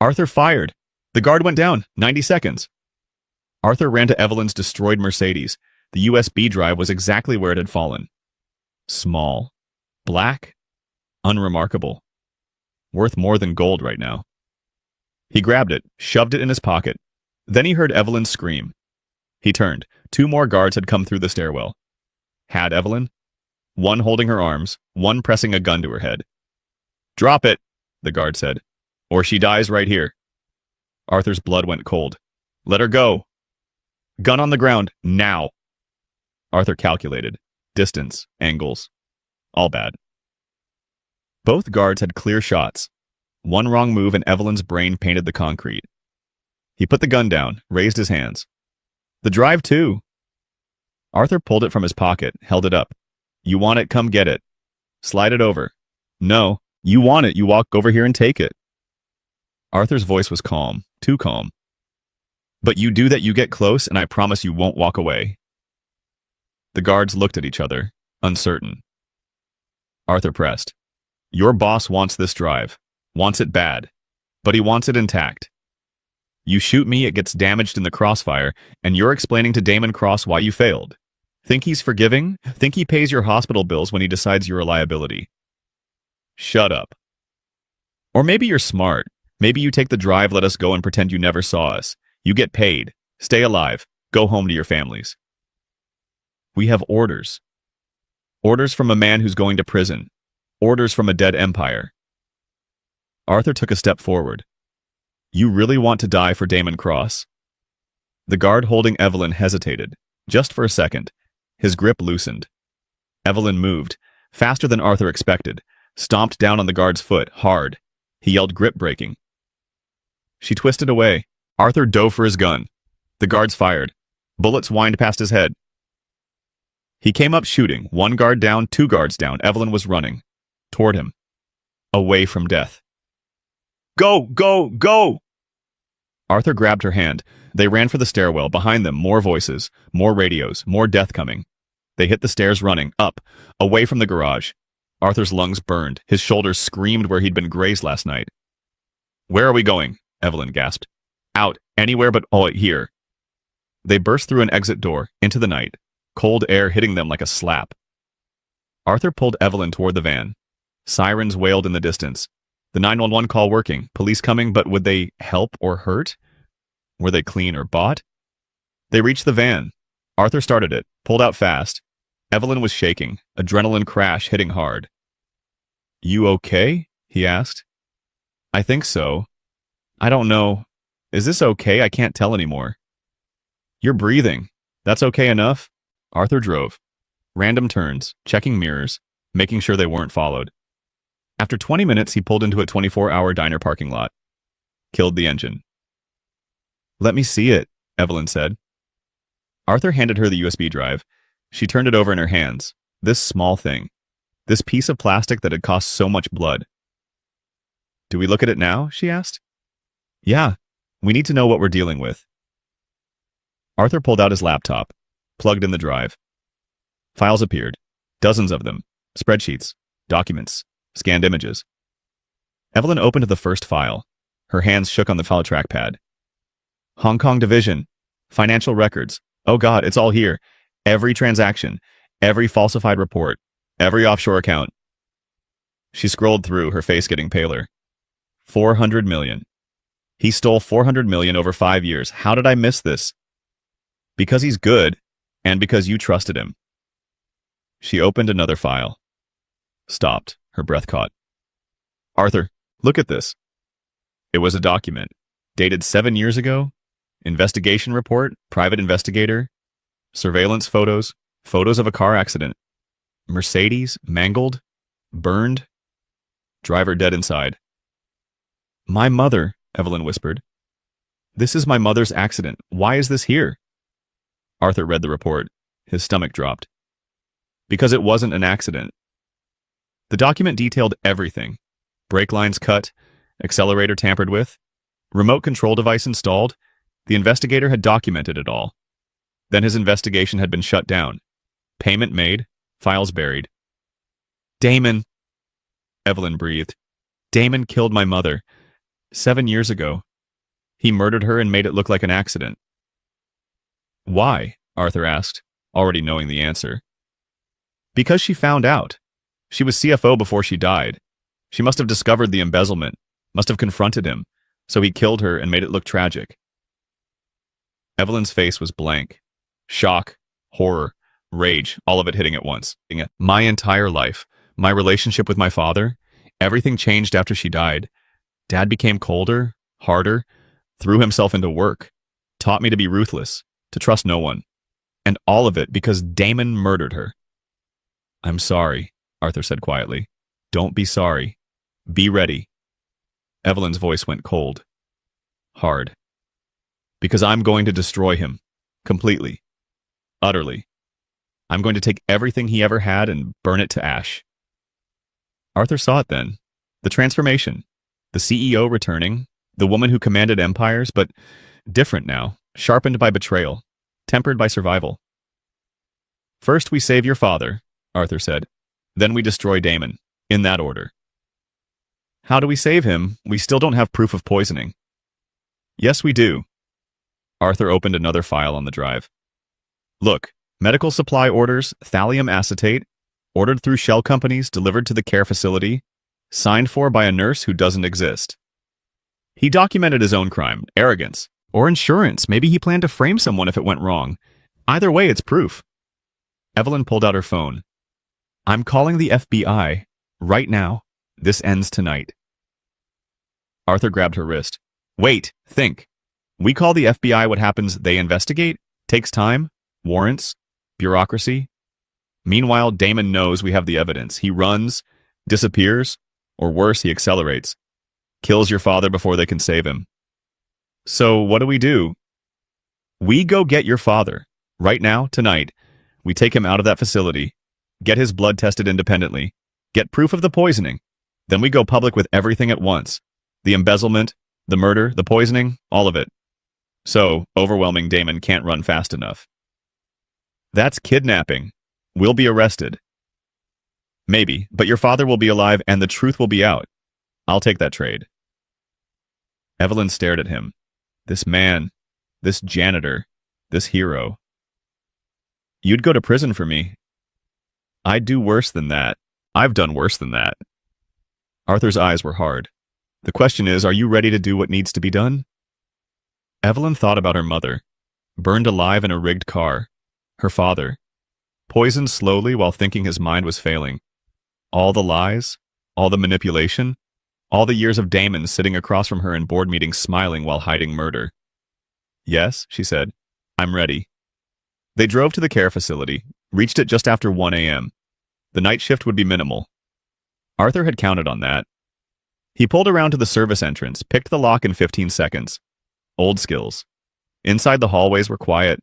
Arthur fired. The guard went down. 90 seconds. Arthur ran to Evelyn's destroyed Mercedes. The USB drive was exactly where it had fallen. Small. Black. Unremarkable. Worth more than gold right now. He grabbed it, shoved it in his pocket. Then he heard Evelyn scream. He turned. 2 more guards had come through the stairwell. Had Evelyn? One holding her arms, one pressing a gun to her head. Drop it, the guard said, or she dies right here. Arthur's blood went cold. Let her go. Gun on the ground, now. Arthur calculated. Distance, angles. All bad. Both guards had clear shots. One wrong move and Evelyn's brain painted the concrete. He put the gun down, raised his hands. The drive too. Arthur pulled it from his pocket, held it up. You want it, come get it. Slide it over. No, you want it, you walk over here and take it. Arthur's voice was calm, too calm. But you do that, you get close, and I promise you won't walk away. The guards looked at each other, uncertain. Arthur pressed. Your boss wants this drive. Wants it bad. But he wants it intact. You shoot me, it gets damaged in the crossfire, and you're explaining to Damon Cross why you failed. Think he's forgiving? Think he pays your hospital bills when he decides you're a liability? Shut up. Or maybe you're smart. Maybe you take the drive, let us go, and pretend you never saw us. You get paid. Stay alive. Go home to your families. We have orders. Orders from a man who's going to prison. Orders from a dead empire. Arthur took a step forward. You really want to die for Damon Cross? The guard holding Evelyn hesitated, just for a second. His grip loosened. Evelyn moved, faster than Arthur expected, stomped down on the guard's foot, hard. He yelled, grip breaking. She twisted away. Arthur dove for his gun. The guards fired. Bullets whined past his head. He came up shooting, 1 guard down, 2 guards down. Evelyn was running. Toward him. Away from death. Go, go, go! Arthur grabbed her hand. They ran for the stairwell. Behind them, more voices, more radios, more death coming. They hit the stairs running, up, away from the garage. Arthur's lungs burned. His shoulders screamed where he'd been grazed last night. Where are we going? Evelyn gasped. Out, anywhere but here. They burst through an exit door, into the night, cold air hitting them like a slap. Arthur pulled Evelyn toward the van. Sirens wailed in the distance. The 911 call working, police coming, but would they help or hurt? Were they clean or bought? They reached the van. Arthur started it, pulled out fast. Evelyn was shaking, adrenaline crash hitting hard. You okay? He asked. I think so. I don't know. Is this okay? I can't tell anymore. You're breathing. That's okay enough? Arthur drove. Random turns, checking mirrors, making sure they weren't followed. After 20 minutes, he pulled into a 24-hour diner parking lot. Killed the engine. Let me see it, Evelyn said. Arthur handed her the USB drive. She turned it over in her hands. This small thing. This piece of plastic that had cost so much blood. Do we look at it now? She asked. Yeah. We need to know what we're dealing with. Arthur pulled out his laptop, plugged in the drive. Files appeared. Dozens of them. Spreadsheets. Documents. Scanned images. Evelyn opened the first file. Her hands shook on the file trackpad. Hong Kong Division. Financial records. Oh God, it's all here. Every transaction. Every falsified report. Every offshore account. She scrolled through, her face getting paler. 400 million. He stole 400 million over 5 years. How did I miss this? Because he's good, and because you trusted him. She opened another file. Stopped, her breath caught. Arthur, look at this. It was a document, dated 7 years ago. Investigation report, private investigator, surveillance photos, photos of a car accident. Mercedes, mangled, burned, driver dead inside. My mother, Evelyn whispered. This is my mother's accident. Why is this here? Arthur read the report. His stomach dropped. Because it wasn't an accident. The document detailed everything. Brake lines cut, accelerator tampered with, remote control device installed. The investigator had documented it all. Then his investigation had been shut down. Payment made, files buried. Damon, Evelyn breathed. Damon killed my mother. 7 years ago. He murdered her and made it look like an accident. Why? Arthur asked, already knowing the answer. Because she found out. She was CFO before she died. She must have discovered the embezzlement, must have confronted him, so he killed her and made it look tragic. Evelyn's face was blank. Shock, horror, rage, all of it hitting at once. My entire life, my relationship with my father, everything changed after she died. Dad became colder, harder, threw himself into work, taught me to be ruthless, to trust no one. And all of it because Damon murdered her. I'm sorry, Arthur said quietly. Don't be sorry. Be ready. Evelyn's voice went cold. Hard. Because I'm going to destroy him. Completely. Utterly. I'm going to take everything he ever had and burn it to ash. Arthur saw it then. The transformation. The CEO returning. The woman who commanded empires, but different now. Sharpened by betrayal. Tempered by survival. First we save your father, Arthur said. Then we destroy Damon. In that order. How do we save him? We still don't have proof of poisoning. Yes, we do. Arthur opened another file on the drive. Look, medical supply orders, thallium acetate, ordered through shell companies, delivered to the care facility, signed for by a nurse who doesn't exist. He documented his own crime, arrogance, or insurance. Maybe he planned to frame someone if it went wrong. Either way, it's proof. Evelyn pulled out her phone. I'm calling the FBI. Right now. This ends tonight. Arthur grabbed her wrist. Wait, think. We call the FBI, what happens, they investigate? Takes time? Warrants? Bureaucracy? Meanwhile, Damon knows we have the evidence. He runs, disappears, or worse, he accelerates. Kills your father before they can save him. So what do? We go get your father. Right now, tonight. We take him out of that facility. Get his blood tested independently. Get proof of the poisoning. Then we go public with everything at once. The embezzlement, the murder, the poisoning, all of it. So, overwhelming Damon can't run fast enough. That's kidnapping. We'll be arrested. Maybe, but your father will be alive and the truth will be out. I'll take that trade. Evelyn stared at him. This man, this janitor, this hero. You'd go to prison for me. I'd do worse than that. I've done worse than that. Arthur's eyes were hard. The question is, are you ready to do what needs to be done? Evelyn thought about her mother, burned alive in a rigged car. Her father, poisoned slowly while thinking his mind was failing. All the lies, all the manipulation, all the years of Damon sitting across from her in board meetings smiling while hiding murder. Yes, she said, I'm ready. They drove to the care facility, reached it just after 1 a.m. The night shift would be minimal. Arthur had counted on that. He pulled around to the service entrance, picked the lock in 15 seconds. Old skills. Inside the hallways were quiet,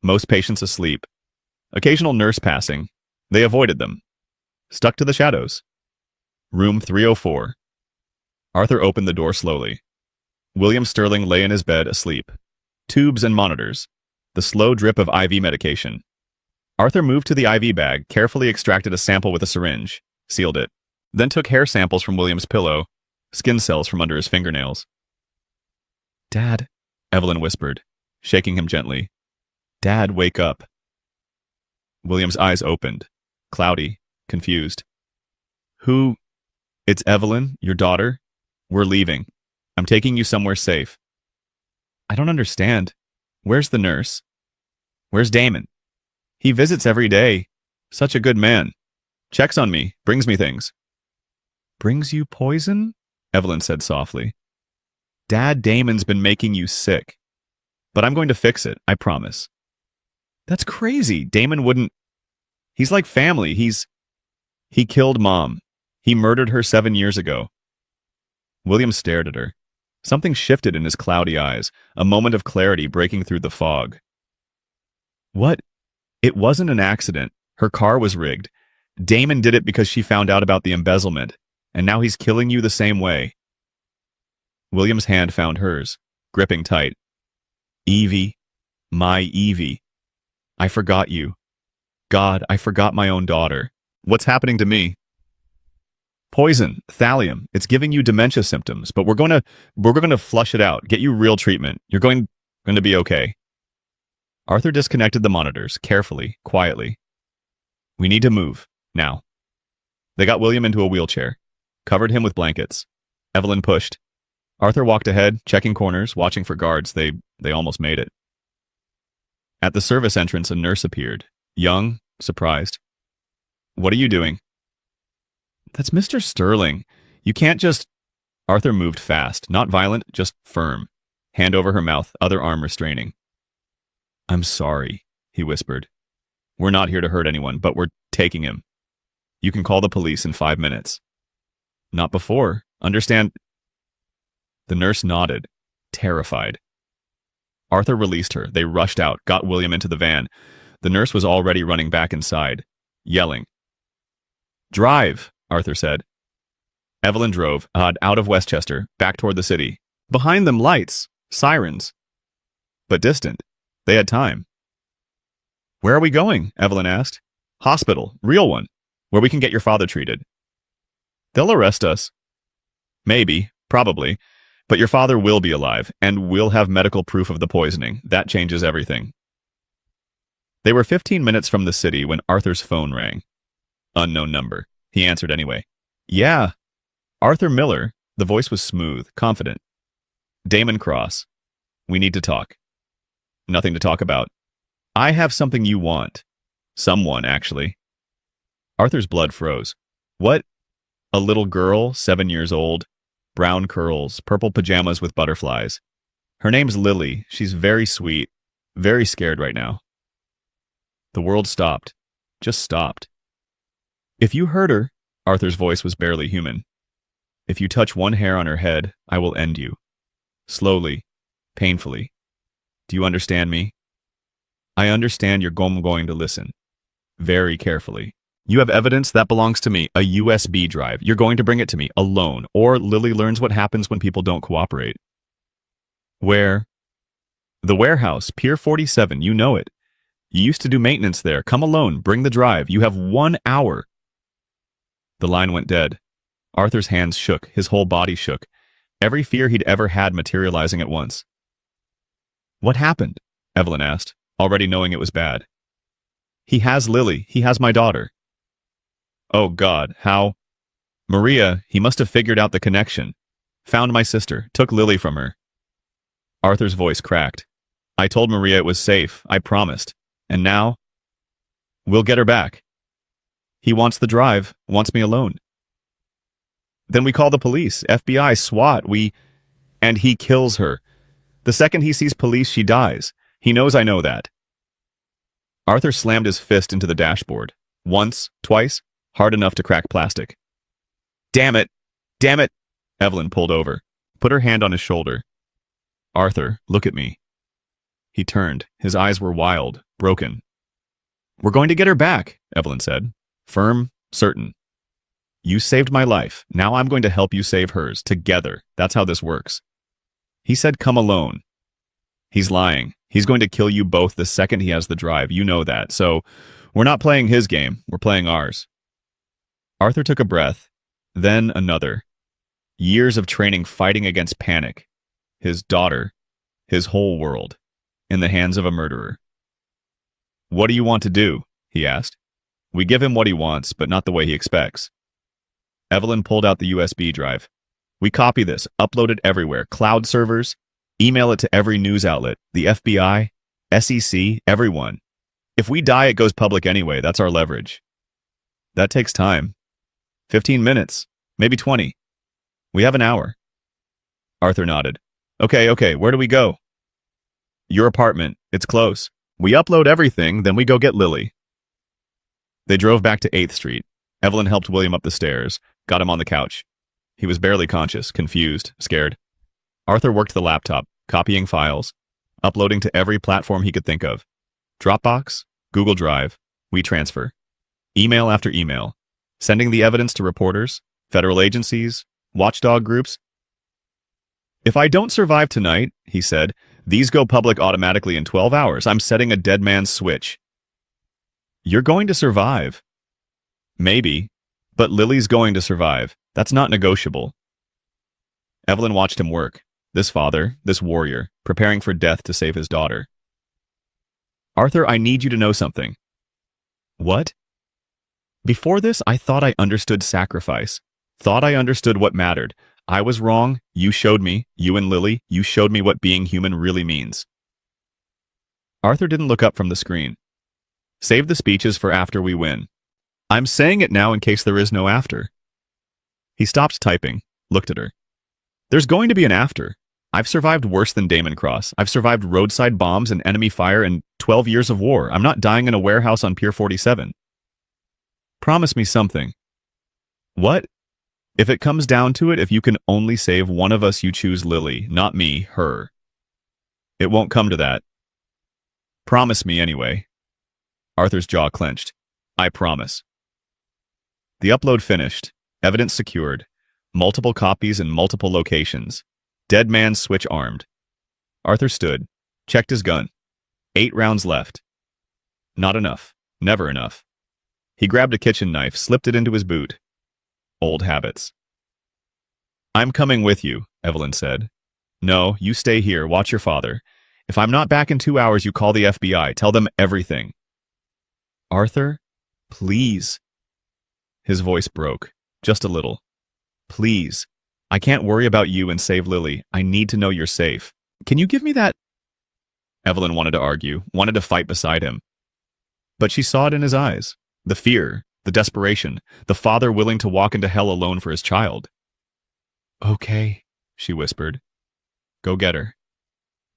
most patients asleep. Occasional nurse passing. They avoided them. Stuck to the shadows. Room 304. Arthur opened the door slowly. William Sterling lay in his bed asleep. Tubes and monitors. The slow drip of IV medication. Arthur moved to the IV bag, carefully extracted a sample with a syringe, sealed it, then took hair samples from William's pillow, skin cells from under his fingernails. Dad, Evelyn whispered, shaking him gently. Dad, wake up. William's eyes opened, cloudy, confused. Who? It's Evelyn, your daughter? We're leaving. I'm taking you somewhere safe. I don't understand. Where's the nurse? Where's Damon? He visits every day. Such a good man. Checks on me, brings me things. Brings you poison? Evelyn said softly. Dad, Damon's been making you sick. But I'm going to fix it, I promise. That's crazy. Damon wouldn't... He's like family. He killed Mom. He murdered her 7 years ago. William stared at her. Something shifted in his cloudy eyes, a moment of clarity breaking through the fog. What? It wasn't an accident. Her car was rigged. Damon did it because she found out about the embezzlement, and now he's killing you the same way. William's hand found hers, gripping tight. Evie, my Evie. I forgot you. God, I forgot my own daughter. What's happening to me? Poison, thallium. It's giving you dementia symptoms, but we're going to flush it out, get you real treatment. You're going to be okay. Arthur disconnected the monitors, carefully, quietly. We need to move, now. They got William into a wheelchair, covered him with blankets. Evelyn pushed. Arthur walked ahead, checking corners, watching for guards. They almost made it. At the service entrance, a nurse appeared, young, surprised. What are you doing? That's Mr. Sterling. You can't just... Arthur moved fast, not violent, just firm. Hand over her mouth, other arm restraining. I'm sorry, he whispered. We're not here to hurt anyone, but we're taking him. You can call the police in 5 minutes. Not before. Understand? The nurse nodded, terrified. Arthur released her. They rushed out, got William into the van. The nurse was already running back inside, yelling. Drive, Arthur said. Evelyn drove, out of Westchester, back toward the city. Behind them, lights, sirens. But distant. They had time. Where are we going? Evelyn asked. Hospital, real one, where we can get your father treated. They'll arrest us. Maybe, probably. But your father will be alive, and we'll have medical proof of the poisoning. That changes everything. They were 15 minutes from the city when Arthur's phone rang. Unknown number. He answered anyway. Yeah. Arthur Miller. The voice was smooth, confident. Damon Cross. We need to talk. Nothing to talk about. I have something you want. Someone, actually. Arthur's blood froze. What? A little girl, 7 years old. Brown curls, purple pajamas with butterflies. Her name's Lily. She's very sweet. Very scared right now. The world stopped. Just stopped. If you hurt her, Arthur's voice was barely human. If you touch one hair on her head, I will end you. Slowly, painfully. Do you understand me? I understand you're going to listen. Very carefully. You have evidence that belongs to me, a USB drive. You're going to bring it to me, alone, or Lily learns what happens when people don't cooperate. Where? The warehouse, Pier 47, you know it. You used to do maintenance there. Come alone, bring the drive. You have 1 hour. The line went dead. Arthur's hands shook, his whole body shook. Every fear he'd ever had materializing at once. What happened? Evelyn asked, already knowing it was bad. He has Lily. He has my daughter. Oh, God, how? Maria, he must have figured out the connection. Found my sister, took Lily from her. Arthur's voice cracked. I told Maria it was safe, I promised. And now? We'll get her back. He wants the drive, wants me alone. Then we call the police, FBI, SWAT, and he kills her. The second he sees police, she dies. He knows I know that. Arthur slammed his fist into the dashboard. Once, twice, hard enough to crack plastic. Damn it! Damn it! Evelyn pulled over, put her hand on his shoulder. Arthur, look at me. He turned. His eyes were wild, broken. We're going to get her back, Evelyn said. Firm, certain. You saved my life. Now I'm going to help you save hers. Together. That's how this works. He said come alone. He's lying. He's going to kill you both the second he has the drive. You know that. So we're not playing his game. We're playing ours. Arthur took a breath, then another. Years of training fighting against panic. His daughter, his whole world, in the hands of a murderer. "What do you want to do?" he asked. We give him what he wants, but not the way he expects. Evelyn pulled out the USB drive. "We copy this, upload it everywhere, cloud servers, email it to every news outlet, the FBI, SEC, everyone. If we die, it goes public anyway, that's our leverage." "That takes time. 15 minutes, maybe 20. We have an hour." Arthur nodded. Okay, where do we go?" "Your apartment, it's close. We upload everything, then we go get Lily." They drove back to 8th Street. Evelyn helped William up the stairs, got him on the couch. He was barely conscious, confused, scared. Arthur worked the laptop, copying files, uploading to every platform he could think of. Dropbox, Google Drive, WeTransfer. Email after email. Sending the evidence to reporters, federal agencies, watchdog groups. "If I don't survive tonight," he said, "these go public automatically in 12 hours. I'm setting a dead man's switch." "You're going to survive." "Maybe, but Lily's going to survive. That's not negotiable." Evelyn watched him work. This father, this warrior, preparing for death to save his daughter. "Arthur, I need you to know something." "What?" "Before this, I thought I understood sacrifice. Thought I understood what mattered. I was wrong. You showed me, you and Lily, you showed me what being human really means." Arthur didn't look up from the screen. "Save the speeches for after we win. I'm saying it now in case there is no after." He stopped typing, looked at her. "There's going to be an after. I've survived worse than Damon Cross. I've survived roadside bombs and enemy fire and 12 years of war. I'm not dying in a warehouse on Pier 47. Promise me something." "What?" "If it comes down to it, if you can only save one of us, you choose Lily, not me, her." "It won't come to that." "Promise me anyway." Arthur's jaw clenched. "I promise." The upload finished, evidence secured, multiple copies in multiple locations, dead man's switch armed. Arthur stood, checked his gun. 8 rounds left. Not enough, never enough. He grabbed a kitchen knife, slipped it into his boot. Old habits. "I'm coming with you," Evelyn said. "No, you stay here, watch your father. If I'm not back in 2 hours, you call the FBI, tell them everything." "Arthur, please." His voice broke, just a little. "Please. I can't worry about you and save Lily. I need to know you're safe. Can you give me that?" Evelyn wanted to argue, wanted to fight beside him. But she saw it in his eyes. The fear, the desperation, the father willing to walk into hell alone for his child. "Okay," she whispered. "Go get her.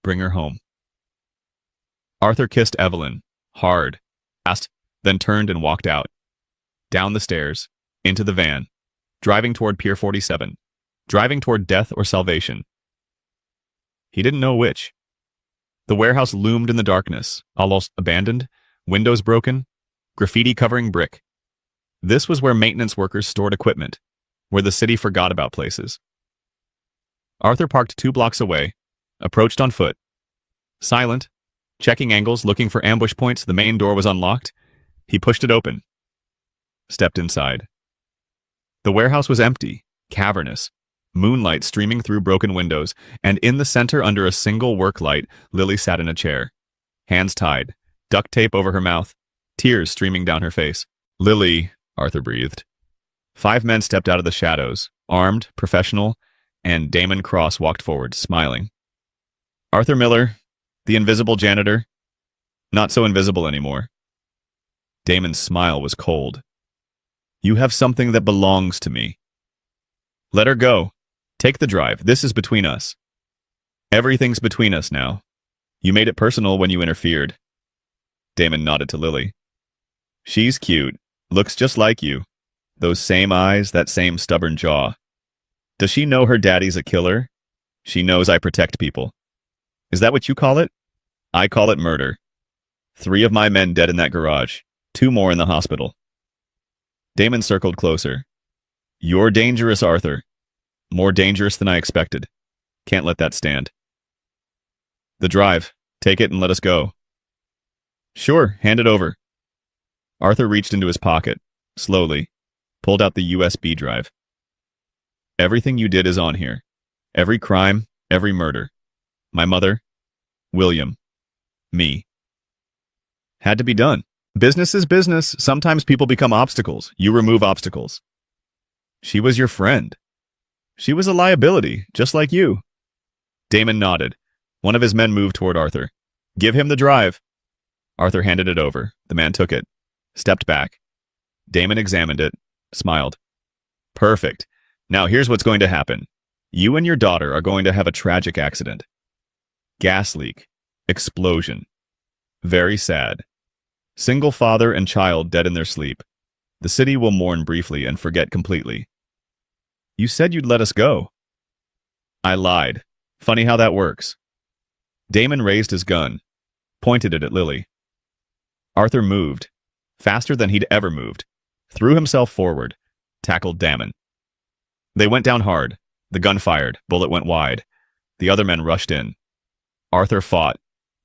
Bring her home." Arthur kissed Evelyn, hard, fast, then turned and walked out. Down the stairs, into the van, driving toward Pier 47, driving toward death or salvation. He didn't know which. The warehouse loomed in the darkness, almost abandoned, windows broken, graffiti covering brick. This was where maintenance workers stored equipment, where the city forgot about places. Arthur parked 2 blocks away, approached on foot. Silent, checking angles, looking for ambush points, the main door was unlocked. He pushed it open. Stepped inside. The warehouse was empty, cavernous, moonlight streaming through broken windows, and in the center, under a single work light, Lily sat in a chair. Hands tied, duct tape over her mouth, tears streaming down her face. "Lily," Arthur breathed. 5 men stepped out of the shadows, armed, professional, and Damon Cross walked forward, smiling. Arthur Miller, the invisible janitor, not so invisible anymore. Damon's smile was cold. "You have something that belongs to me. Let her go. Take the drive. This is between us. Everything's between us now. You made it personal when you interfered." Damon nodded to Lily. "She's cute. Looks just like you. Those same eyes, that same stubborn jaw. Does she know her daddy's a killer? She knows I protect people. Is that what you call it? I call it murder. 3 of my men dead in that garage. 2 more in the hospital." Damon circled closer. "You're dangerous, Arthur. More dangerous than I expected. Can't let that stand." "The drive. Take it and let us go." "Sure, hand it over." Arthur reached into his pocket, slowly, pulled out the USB drive. Everything you did is on here. Every crime, every murder. My mother, William, me. Had to be done. Business is business. Sometimes people become obstacles. You remove obstacles. She was your friend. She was a liability, just like you. Damon nodded. One of his men moved toward Arthur. Give him the drive. Arthur handed it over. The man took it, stepped back. Damon examined it, smiled. Perfect. Now here's what's going to happen. You and your daughter are going to have a tragic accident. Gas leak. Explosion. Very sad. Single father and child dead in their sleep. The city will mourn briefly and forget completely. You said you'd let us go. I lied. Funny how that works. Damon raised his gun, pointed it at Lily. Arthur moved, faster than he'd ever moved, threw himself forward, tackled Damon. They went down hard. The gun fired, bullet went wide. The other men rushed in. Arthur fought.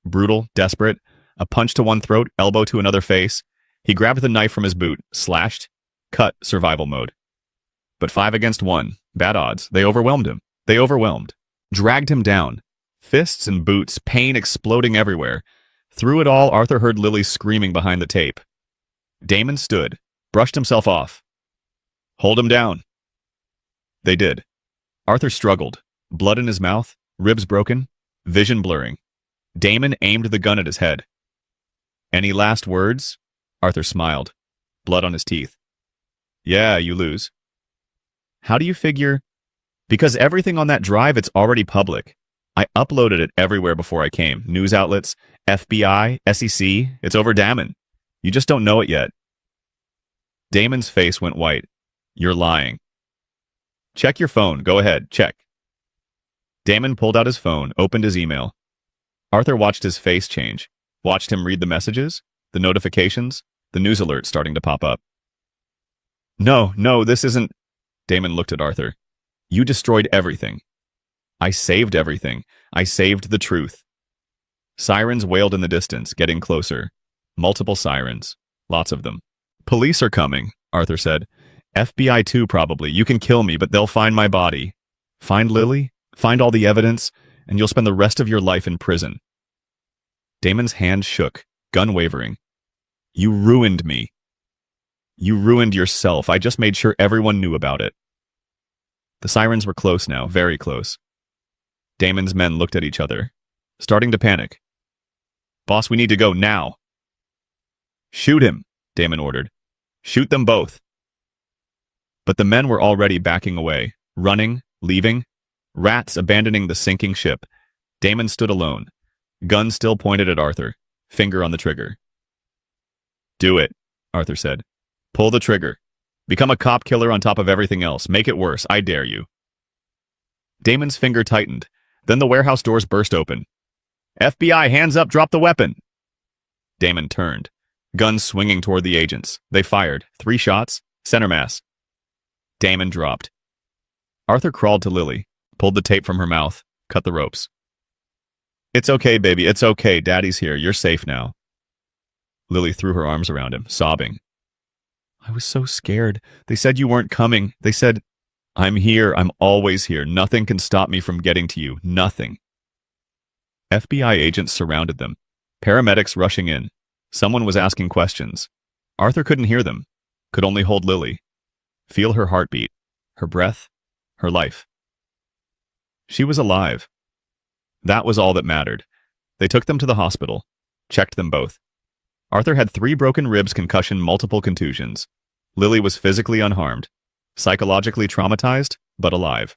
Brutal, desperate, a punch to one throat, elbow to another face. He grabbed the knife from his boot, slashed, cut, survival mode. But 5 against 1, bad odds. They overwhelmed him. They overwhelmed. Dragged him down. Fists and boots, pain exploding everywhere. Through it all, Arthur heard Lily screaming behind the tape. Damon stood, brushed himself off. Hold him down. They did. Arthur struggled, blood in his mouth, ribs broken, vision blurring. Damon aimed the gun at his head. Any last words? Arthur smiled, blood on his teeth. Yeah, you lose. How do you figure? Because everything on that drive, it's already public. I uploaded it everywhere before I came. News outlets, FBI, SEC, it's over Damon. You just don't know it yet. Damon's face went white. You're lying. Check your phone. Go ahead, check. Damon pulled out his phone, opened his email. Arthur watched his face change, watched him read the messages, the notifications, the news alerts starting to pop up. No, this isn't... Damon looked at Arthur. You destroyed everything. I saved everything. I saved the truth. Sirens wailed in the distance, getting closer. Multiple sirens. Lots of them. Police are coming, Arthur said. FBI too, probably. You can kill me, but they'll find my body. Find Lily, find all the evidence, and you'll spend the rest of your life in prison. Damon's hand shook, gun wavering. You ruined me. You ruined yourself. I just made sure everyone knew about it. The sirens were close now, very close. Damon's men looked at each other, starting to panic. Boss, we need to go now. Shoot him, Damon ordered. Shoot them both. But the men were already backing away, running, leaving, rats abandoning the sinking ship. Damon stood alone, gun still pointed at Arthur, finger on the trigger. Do it, Arthur said. Pull the trigger. Become a cop killer on top of everything else. Make it worse. I dare you. Damon's finger tightened. Then the warehouse doors burst open. FBI, hands up, drop the weapon. Damon turned, guns swinging toward the agents. They fired. 3 shots, center mass. Damon dropped. Arthur crawled to Lily, pulled the tape from her mouth, cut the ropes. It's okay, baby. It's okay. Daddy's here. You're safe now. Lily threw her arms around him, sobbing. I was so scared. They said you weren't coming. They said, I'm here. I'm always here. Nothing can stop me from getting to you. Nothing. FBI agents surrounded them. Paramedics rushing in. Someone was asking questions. Arthur couldn't hear them. Could only hold Lily. Feel her heartbeat. Her breath. Her life. She was alive. That was all that mattered. They took them to the hospital. Checked them both. Arthur had 3 broken ribs, concussion, multiple contusions. Lily was physically unharmed. Psychologically traumatized, but alive.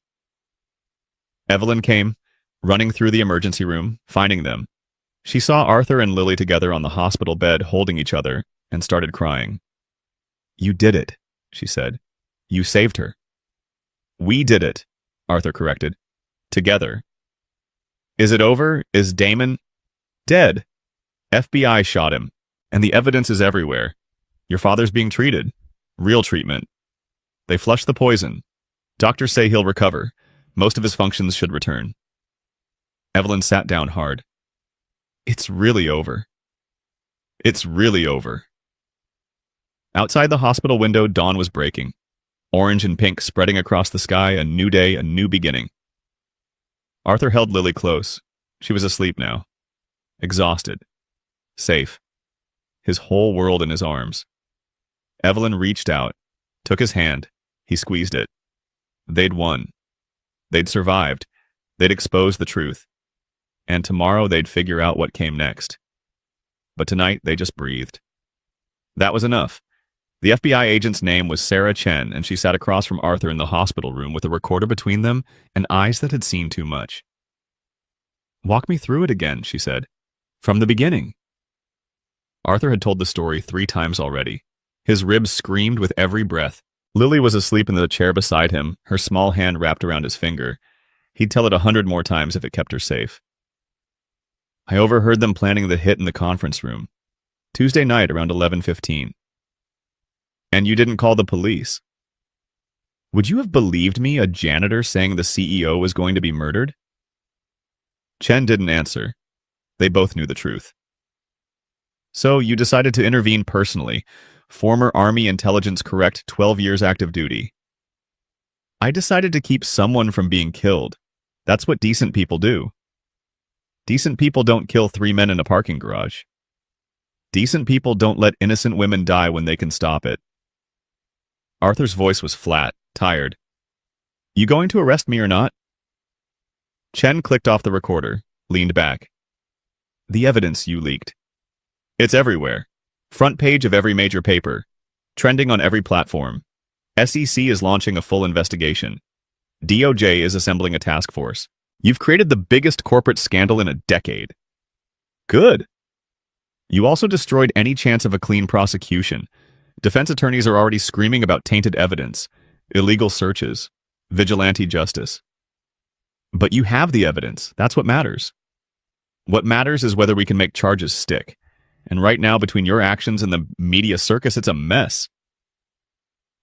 Evelyn came, running through the emergency room, finding them. She saw Arthur and Lily together on the hospital bed holding each other, and started crying. You did it, she said. You saved her. We did it, Arthur corrected. Together. Is it over? Is Damon dead? FBI shot him, and the evidence is everywhere. Your father's being treated. Real treatment. They flushed the poison. Doctors say he'll recover. Most of his functions should return. Evelyn sat down hard. It's really over. It's really over. Outside the hospital window, dawn was breaking. orange and pink spreading across the sky, a new day, a new beginning. Arthur held Lily close. She was asleep now. Exhausted. Safe. His whole world in his arms. Evelyn reached out, took his hand. He squeezed it. They'd won. They'd survived. They'd exposed the truth. And tomorrow they'd figure out what came next. But tonight they just breathed. That was enough. The FBI agent's name was Sarah Chen, and she sat across from Arthur in the hospital room with a recorder between them and eyes that had seen too much. "Walk me through it again," she said. "From the beginning." Arthur had told the story 3 times already. His ribs screamed with every breath. Lily was asleep in the chair beside him, her small hand wrapped around his finger. He'd tell it 100 more times if it kept her safe. "I overheard them planning the hit in the conference room. Tuesday night around 11:15. And you didn't call the police. Would you have believed me, a janitor saying the CEO was going to be murdered?" Chen didn't answer. They both knew the truth. "So you decided to intervene personally. Former Army intelligence correct, 12 years active duty." "I decided to keep someone from being killed. That's what decent people do. Decent people don't kill 3 men in a parking garage. Decent people don't let innocent women die when they can stop it." Arthur's voice was flat, tired. "You going to arrest me or not?" Chen clicked off the recorder, leaned back. "The evidence you leaked. It's everywhere. Front page of every major paper. Trending on every platform. SEC is launching a full investigation. DOJ is assembling a task force. You've created the biggest corporate scandal in a decade." "Good." "You also destroyed any chance of a clean prosecution. Defense attorneys are already screaming about tainted evidence, illegal searches, vigilante justice. But you have the evidence. That's what matters. What matters is whether we can make charges stick. And right now, between your actions and the media circus, it's a mess."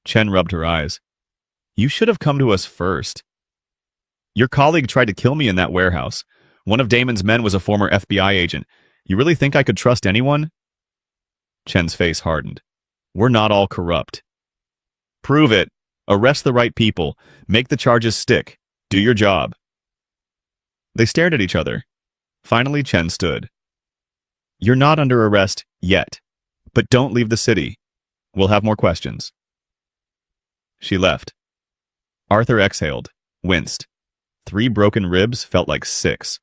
Chen rubbed her eyes. "You should have come to us first. Your colleague tried to kill me in that warehouse. One of Damon's men was a former FBI agent. You really think I could trust anyone?" Chen's face hardened. "We're not all corrupt." "Prove it. Arrest the right people. Make the charges stick. Do your job." They stared at each other. Finally, Chen stood. "You're not under arrest yet, but don't leave the city. We'll have more questions." She left. Arthur exhaled, winced. 3 broken ribs felt like 6.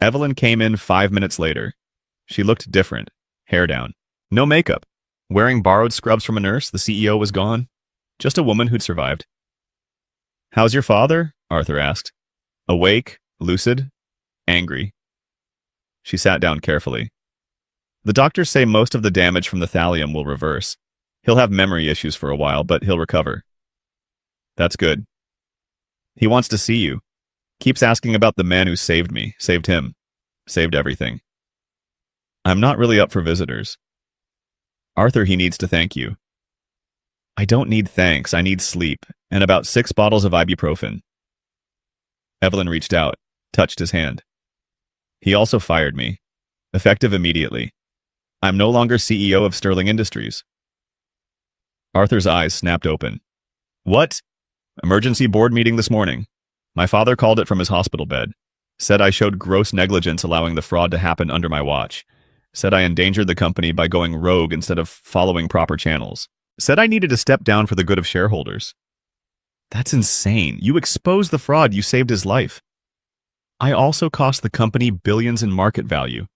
Evelyn came in 5 minutes later. She looked different, hair down. No makeup. Wearing borrowed scrubs from a nurse, the CEO was gone. Just a woman who'd survived. "How's your father?" Arthur asked. "Awake, lucid, angry." She sat down carefully. "The doctors say most of the damage from the thallium will reverse. He'll have memory issues for a while, but he'll recover." "That's good." "He wants to see you. Keeps asking about the man who saved me, saved him, saved everything." "I'm not really up for visitors." "Arthur, he needs to thank you." "I don't need thanks, I need sleep, and about 6 bottles of ibuprofen." Evelyn reached out, touched his hand. "He also fired me. Effective immediately. I'm no longer CEO of Sterling Industries." Arthur's eyes snapped open. "What?" "Emergency board meeting this morning. My father called it from his hospital bed. Said I showed gross negligence allowing the fraud to happen under my watch. Said I endangered the company by going rogue instead of following proper channels. Said I needed to step down for the good of shareholders." "That's insane. You exposed the fraud, you saved his life." "I also cost the company billions in market value.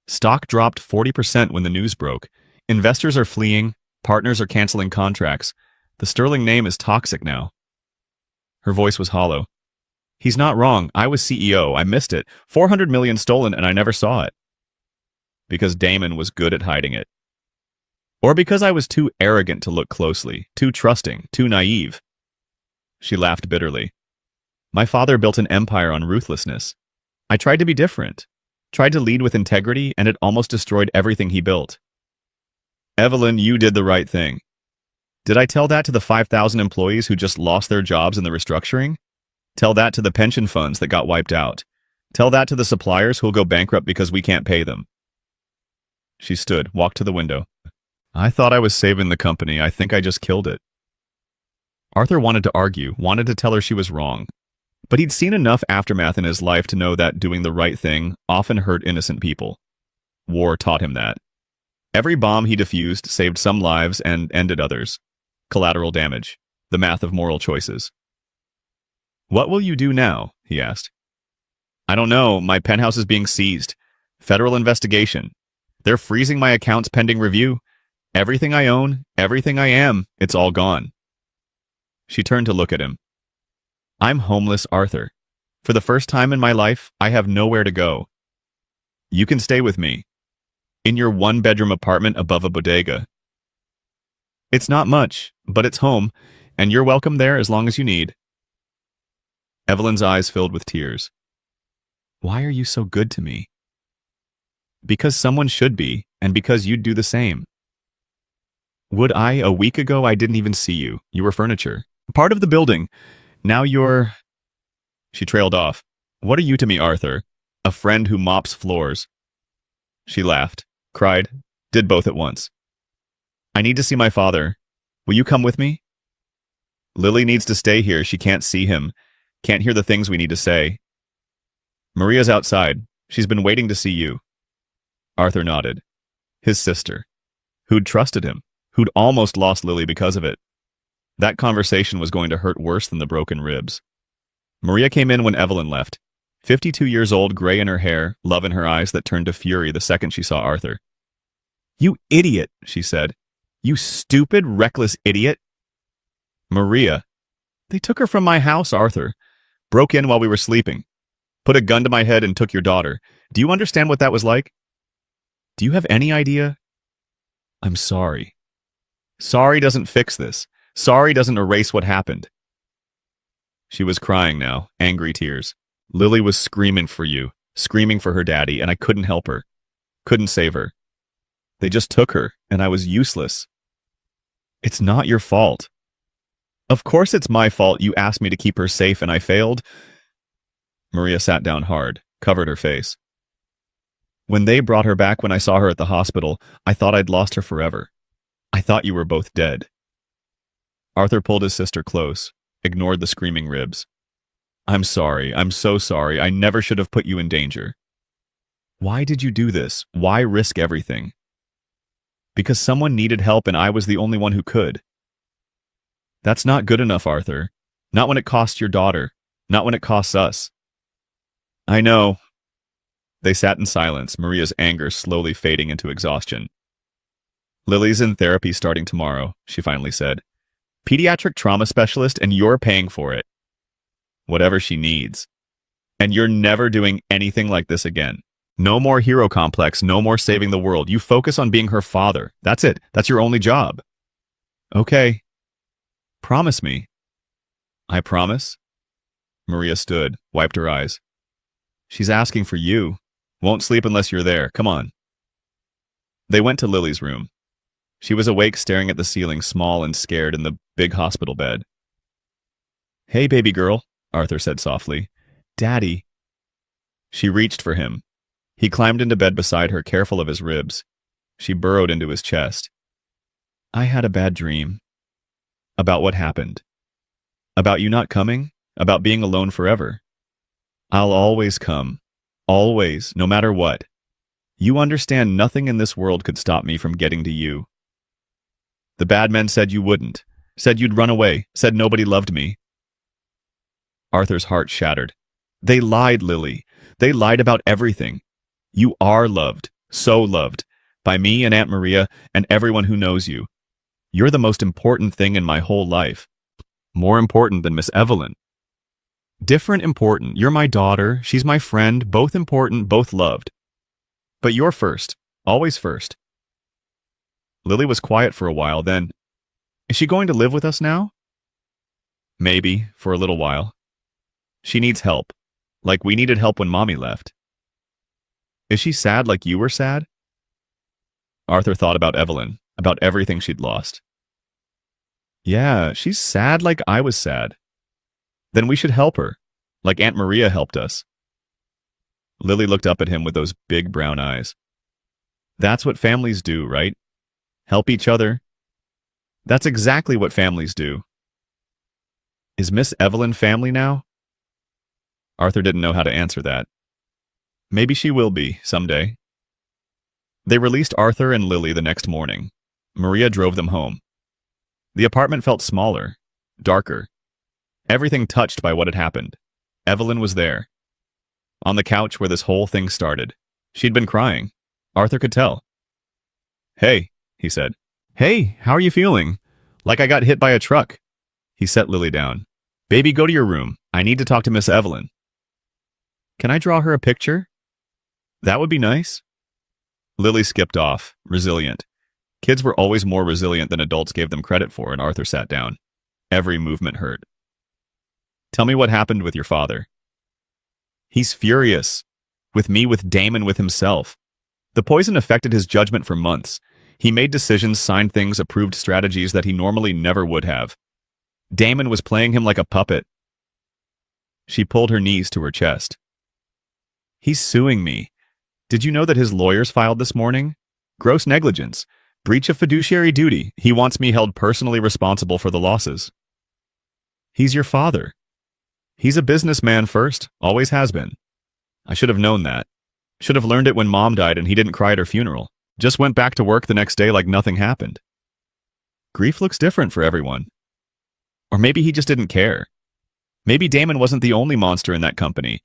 Stock dropped 40% when the news broke. Investors are fleeing, partners are canceling contracts. The Sterling name is toxic now." Her voice was hollow. "He's not wrong. I was CEO. I missed it. 400 million stolen and I never saw it." "Because Damon was good at hiding it. Or because I was too arrogant to look closely, too trusting, too naive." She laughed bitterly. "My father built an empire on ruthlessness. I tried to be different, tried to lead with integrity, and it almost destroyed everything he built." "Evelyn, you did the right thing." "Did I tell that to the 5,000 employees who just lost their jobs in the restructuring? Tell that to the pension funds that got wiped out. Tell that to the suppliers who'll go bankrupt because we can't pay them." She stood, walked to the window. "I thought I was saving the company. I think I just killed it." Arthur wanted to argue, wanted to tell her she was wrong. But he'd seen enough aftermath in his life to know that doing the right thing often hurt innocent people. War taught him that. Every bomb he defused saved some lives and ended others. Collateral damage. The math of moral choices. "What will you do now?" he asked. "I don't know. My penthouse is being seized. Federal investigation. They're freezing my accounts pending review. Everything I own, everything I am, it's all gone." She turned to look at him. "I'm homeless, Arthur. For the first time in my life, I have nowhere to go. You can stay with me. In your one-bedroom apartment above a bodega. It's not much, but it's home, and you're welcome there as long as you need." Evelyn's eyes filled with tears. "Why are you so good to me?" "Because someone should be, and because you'd do the same." "Would I? A week ago, I didn't even see you. You were furniture. Part of the building. Now you're—" She trailed off. "What are you to me, Arthur? A friend who mops floors." She laughed, cried, did both at once. "I need to see my father. Will you come with me?" "Lily needs to stay here. She can't see him. Can't hear the things we need to say." "Maria's outside. She's been waiting to see you." Arthur nodded. His sister. Who'd trusted him? Who'd almost lost Lily because of it? That conversation was going to hurt worse than the broken ribs. Maria came in when Evelyn left. 52 years old, gray in her hair, love in her eyes that turned to fury the second she saw Arthur. "You idiot," she said. "You stupid, reckless idiot." "Maria." "They took her from my house, Arthur. Broke in while we were sleeping. Put a gun to my head and took your daughter. Do you understand what that was like? Do you have any idea?" "I'm sorry." "Sorry doesn't fix this. Sorry doesn't erase what happened." She was crying now, angry tears. "Lily was screaming for you, screaming for her daddy, and I couldn't help her. Couldn't save her. They just took her, and I was useless." "It's not your fault." "Of course it's my fault. You asked me to keep her safe, and I failed." Maria sat down hard, covered her face. "When they brought her back, when I saw her at the hospital, I thought I'd lost her forever. I thought you were both dead." Arthur pulled his sister close, ignored the screaming ribs. "I'm sorry. I'm so sorry. I never should have put you in danger." "Why did you do this? Why risk everything?" "Because someone needed help and I was the only one who could." "That's not good enough, Arthur. Not when it costs your daughter. Not when it costs us." "I know." They sat in silence, Maria's anger slowly fading into exhaustion. "Lily's in therapy starting tomorrow," she finally said. "Pediatric trauma specialist, and you're paying for it. Whatever she needs. And you're never doing anything like this again. No more hero complex, no more saving the world. You focus on being her father. That's it. That's your only job." "Okay. Promise me." "I promise." Maria stood, wiped her eyes. "She's asking for you. Won't sleep unless you're there. Come on." They went to Lily's room. She was awake, staring at the ceiling, small and scared in the big hospital bed. "Hey, baby girl," Arthur said softly. "Daddy." She reached for him. He climbed into bed beside her, careful of his ribs. She burrowed into his chest. "I had a bad dream." "About what happened?" "About you not coming? About being alone forever." "I'll always come. Always, no matter what. You understand nothing in this world could stop me from getting to you. The bad men said you wouldn't. Said you'd run away. Said nobody loved me." Arthur's heart shattered. "They lied, Lily. They lied about everything. You are loved. So loved. By me and Aunt Maria and everyone who knows you. You're the most important thing in my whole life. More important than Miss Evelyn. Different important. You're my daughter. She's my friend. Both important, both loved. But you're first. Always first." Lily was quiet for a while, then, "Is she going to live with us now?" "Maybe, for a little while. She needs help. Like we needed help when Mommy left." "Is she sad like you were sad?" Arthur thought about Evelyn, about everything she'd lost. "Yeah, she's sad like I was sad. Then we should help her, like Aunt Maria helped us." Lily looked up at him with those big brown eyes. "That's what families do, right? Help each other. That's exactly what families do." Is Miss Evelyn family now? Arthur didn't know how to answer that. Maybe she will be, someday. They released Arthur and Lily the next morning. Maria drove them home. The apartment felt smaller, darker. Everything touched by what had happened. Evelyn was there. On the couch where this whole thing started. She'd been crying. Arthur could tell. Hey, he said. Hey, how are you feeling? Like I got hit by a truck. He set Lily down. Baby, go to your room. I need to talk to Miss Evelyn. Can I draw her a picture? That would be nice. Lily skipped off, resilient. Kids were always more resilient than adults gave them credit for, and Arthur sat down. Every movement hurt. Tell me what happened with your father. He's furious. With me, with Damon, with himself. The poison affected his judgment for months. He made decisions, signed things, approved strategies that he normally never would have. Damon was playing him like a puppet. She pulled her knees to her chest. He's suing me. Did you know that his lawyers filed this morning? Gross negligence. Breach of fiduciary duty. He wants me held personally responsible for the losses. He's your father. He's a businessman first, always has been. I should have known that. Should have learned it when Mom died and he didn't cry at her funeral. Just went back to work the next day like nothing happened. Grief looks different for everyone. Or maybe he just didn't care. Maybe Damon wasn't the only monster in that company.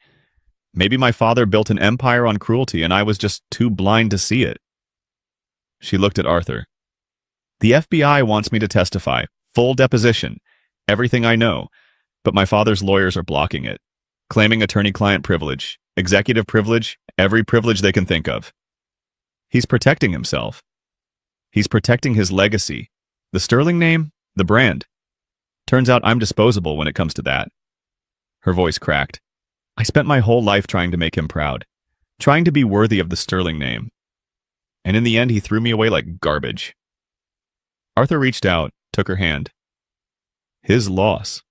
Maybe my father built an empire on cruelty and I was just too blind to see it. She looked at Arthur. The FBI wants me to testify. Full deposition. Everything I know. But my father's lawyers are blocking it. Claiming attorney-client privilege. Executive privilege. Every privilege they can think of. He's protecting himself. He's protecting his legacy. The Sterling name? The brand. Turns out I'm disposable when it comes to that. Her voice cracked. I spent my whole life trying to make him proud. Trying to be worthy of the Sterling name. And in the end, he threw me away like garbage. Arthur reached out, took her hand. His loss.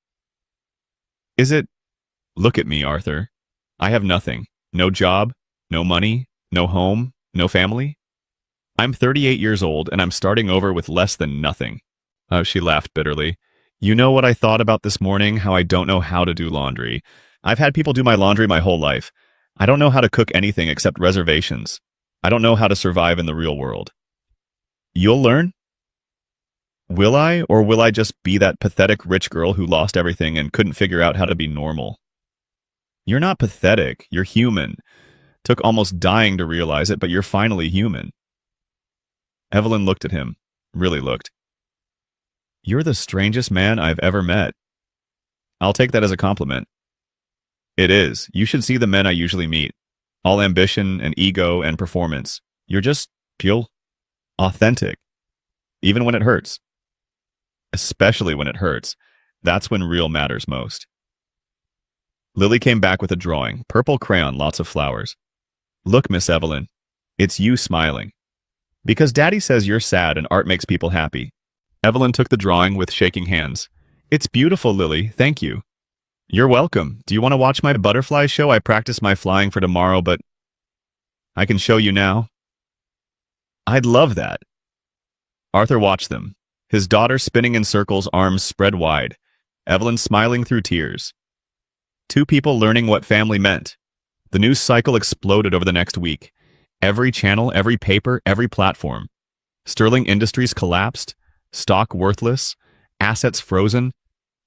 Is it? Look at me, Arthur. I have nothing. No job, no money, no home, no family. I'm 38 years old and I'm starting over with less than nothing. She laughed bitterly. You know what I thought about this morning? How I don't know how to do laundry. I've had people do my laundry my whole life. I don't know how to cook anything except reservations. I don't know how to survive in the real world. You'll learn? Will I, or will I just be that pathetic rich girl who lost everything and couldn't figure out how to be normal? You're not pathetic, you're human. Took almost dying to realize it, but you're finally human. Evelyn looked at him, really looked. You're the strangest man I've ever met. I'll take that as a compliment. It is. You should see the men I usually meet. All ambition and ego and performance. You're just pure, authentic. Even when it hurts. Especially when it hurts. That's when real matters most. Lily came back with a drawing, purple crayon, lots of flowers. Look, Miss Evelyn. It's you smiling. Because Daddy says you're sad and art makes people happy. Evelyn took the drawing with shaking hands. It's beautiful, Lily. Thank you. You're welcome. Do you want to watch my butterfly show? I practiced my flying for tomorrow, but I can show you now. I'd love that. Arthur watched them. His daughter spinning in circles, arms spread wide. Evelyn smiling through tears. Two people learning what family meant. The news cycle exploded over the next week. Every channel, every paper, every platform. Sterling Industries collapsed. Stock worthless. Assets frozen.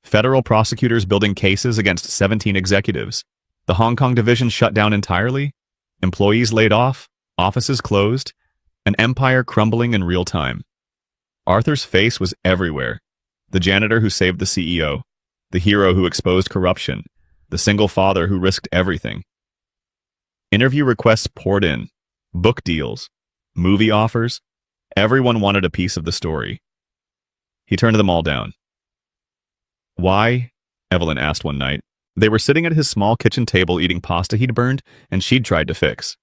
Federal prosecutors building cases against 17 executives. The Hong Kong division shut down entirely. Employees laid off. Offices closed. An empire crumbling in real time. Arthur's face was everywhere. The janitor who saved the CEO. The hero who exposed corruption. The single father who risked everything. Interview requests poured in. Book deals. Movie offers. Everyone wanted a piece of the story. He turned them all down. Why? Evelyn asked one night. They were sitting at his small kitchen table eating pasta he'd burned and she'd tried to fix.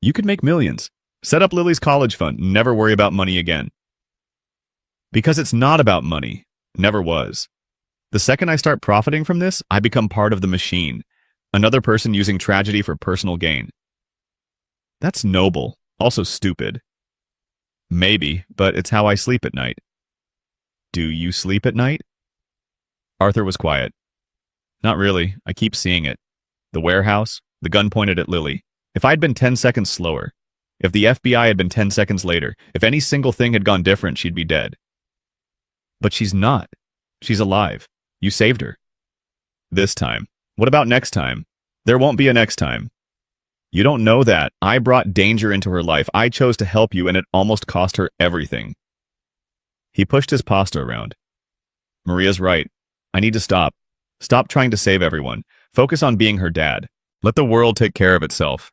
You could make millions. Set up Lily's college fund. Never worry about money again. Because it's not about money. Never was. The second I start profiting from this, I become part of the machine. Another person using tragedy for personal gain. That's noble. Also stupid. Maybe, but it's how I sleep at night. Do you sleep at night? Arthur was quiet. Not really. I keep seeing it. The warehouse, the gun pointed at Lily. If I'd been 10 seconds slower, if the FBI had been 10 seconds later, if any single thing had gone different, she'd be dead. But she's not. She's alive. You saved her. This time. What about next time? There won't be a next time. You don't know that. I brought danger into her life. I chose to help you, and it almost cost her everything. He pushed his pasta around. Maria's right. I need to stop. Stop trying to save everyone. Focus on being her dad. Let the world take care of itself.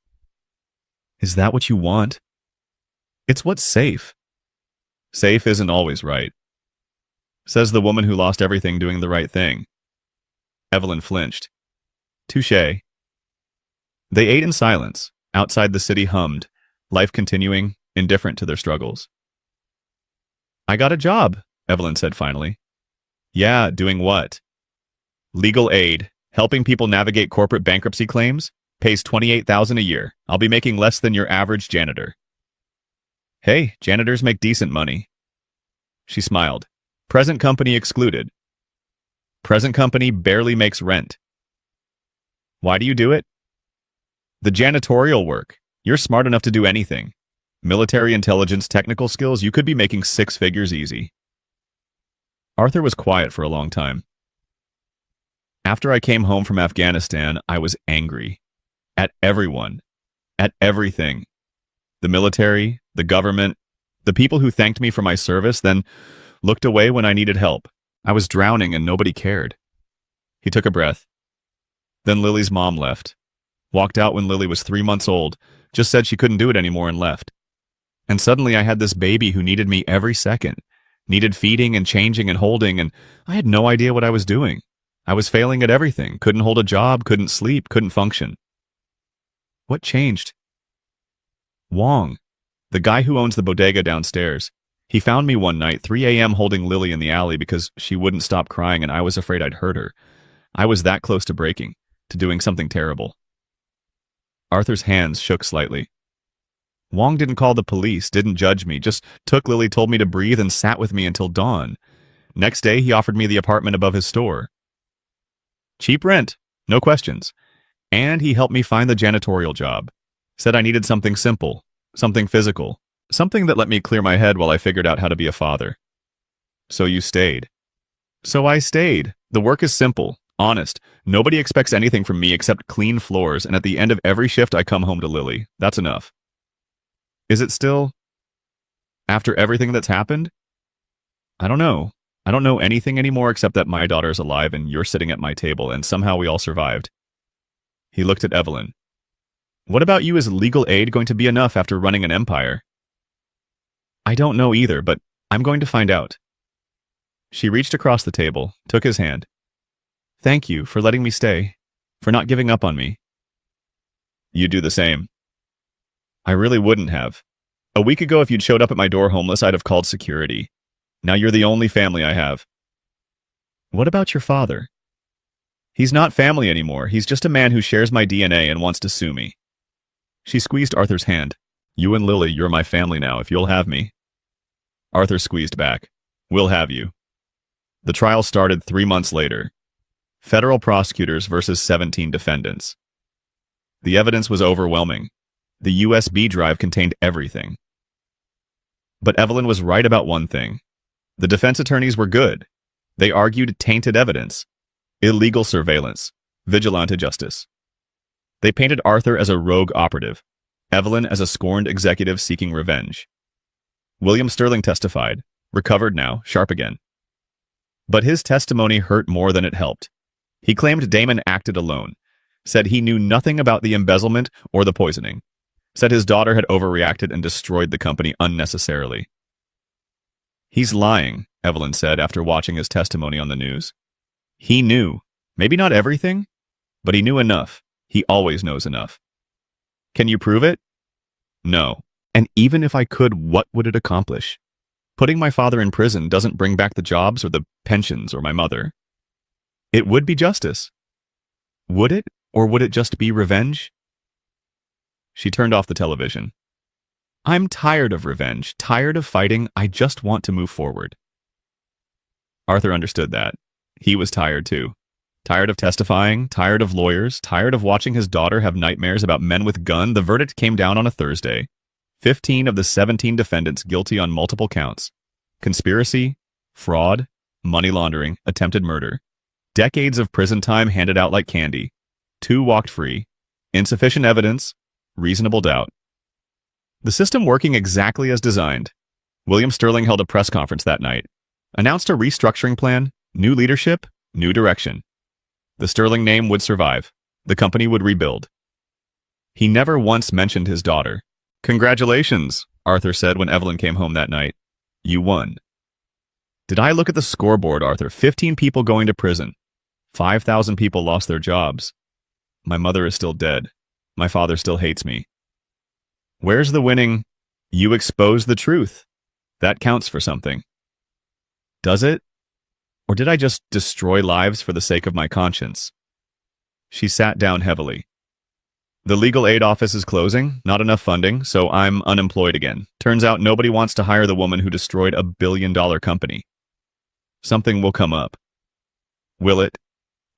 Is that what you want? It's what's safe. Safe isn't always right. Says the woman who lost everything doing the right thing. Evelyn flinched. Touché. They ate in silence. Outside the city hummed, life continuing, indifferent to their struggles. I got a job, Evelyn said finally. Yeah, doing what? Legal aid, helping people navigate corporate bankruptcy claims, pays $28,000 a year. I'll be making less than your average janitor. Hey, janitors make decent money. She smiled. Present company excluded. Present company barely makes rent. Why do you do it? The janitorial work. You're smart enough to do anything. Military intelligence, technical skills, you could be making 6 figures easy. Arthur was quiet for a long time. After I came home from Afghanistan, I was angry. At everyone. At everything. The military, the government, the people who thanked me for my service, then looked away when I needed help. I was drowning and nobody cared. He took a breath. Then Lily's mom left. Walked out when Lily was 3 months old, just said she couldn't do it anymore and left. And suddenly I had this baby who needed me every second, needed feeding and changing and holding, and I had no idea what I was doing. I was failing at everything, couldn't hold a job, couldn't sleep, couldn't function. What changed? Wong, the guy who owns the bodega downstairs. He found me one night, 3 a.m. holding Lily in the alley because she wouldn't stop crying and I was afraid I'd hurt her. I was that close to breaking, to doing something terrible. Arthur's hands shook slightly. Wong didn't call the police, didn't judge me, just took Lily, told me to breathe, and sat with me until dawn. Next day, he offered me the apartment above his store. Cheap rent, no questions. And he helped me find the janitorial job. Said I needed something simple, something physical, something that let me clear my head while I figured out how to be a father. So you stayed. So I stayed. The work is simple. Honest, nobody expects anything from me except clean floors, and at the end of every shift I come home to Lily. That's enough. Is it still? After everything that's happened? I don't know. I don't know anything anymore except that my daughter's alive and you're sitting at my table, and somehow we all survived. He looked at Evelyn. What about you? Is legal aid going to be enough after running an empire? I don't know either, but I'm going to find out. She reached across the table, took his hand. Thank you for letting me stay, for not giving up on me. You do the same. I really wouldn't have. A week ago, if you'd showed up at my door homeless, I'd have called security. Now you're the only family I have. What about your father? He's not family anymore. He's just a man who shares my DNA and wants to sue me. She squeezed Arthur's hand. You and Lily, you're my family now, if you'll have me. Arthur squeezed back. We'll have you. The trial started 3 months later. Federal prosecutors versus 17 defendants. The evidence was overwhelming. The USB drive contained everything. But Evelyn was right about one thing. The defense attorneys were good. They argued tainted evidence, illegal surveillance, vigilante justice. They painted Arthur as a rogue operative, Evelyn as a scorned executive seeking revenge. William Sterling testified, recovered now, sharp again. But his testimony hurt more than it helped. He claimed Damon acted alone, said he knew nothing about the embezzlement or the poisoning, said his daughter had overreacted and destroyed the company unnecessarily. He's lying, Evelyn said after watching his testimony on the news. He knew, maybe not everything, but he knew enough. He always knows enough. Can you prove it? No. And even if I could, what would it accomplish? Putting my father in prison doesn't bring back the jobs or the pensions or my mother. It would be justice. Would it? Or would it just be revenge? She turned off the television. I'm tired of revenge, tired of fighting. I just want to move forward. Arthur understood that. He was tired too. Tired of testifying, tired of lawyers, tired of watching his daughter have nightmares about men with guns. The verdict came down on a Thursday. 15 of the 17 defendants guilty on multiple counts. Conspiracy, fraud, money laundering, attempted murder. Decades of prison time handed out like candy. 2 walked free. Insufficient evidence, reasonable doubt. The system working exactly as designed. William Sterling held a press conference that night, announced a restructuring plan, new leadership, new direction. The Sterling name would survive. The company would rebuild. He never once mentioned his daughter. "Congratulations," Arthur said when Evelyn came home that night. "You won." "Did I look at the scoreboard, Arthur? 15 people going to prison. 5,000 people lost their jobs. My mother is still dead. My father still hates me." "Where's the winning? You exposed the truth. That counts for something." "Does it? Or did I just destroy lives for the sake of my conscience?" She sat down heavily. "The legal aid office is closing, not enough funding, so I'm unemployed again. Turns out nobody wants to hire the woman who destroyed a billion-dollar company. Something will come up." "Will it?"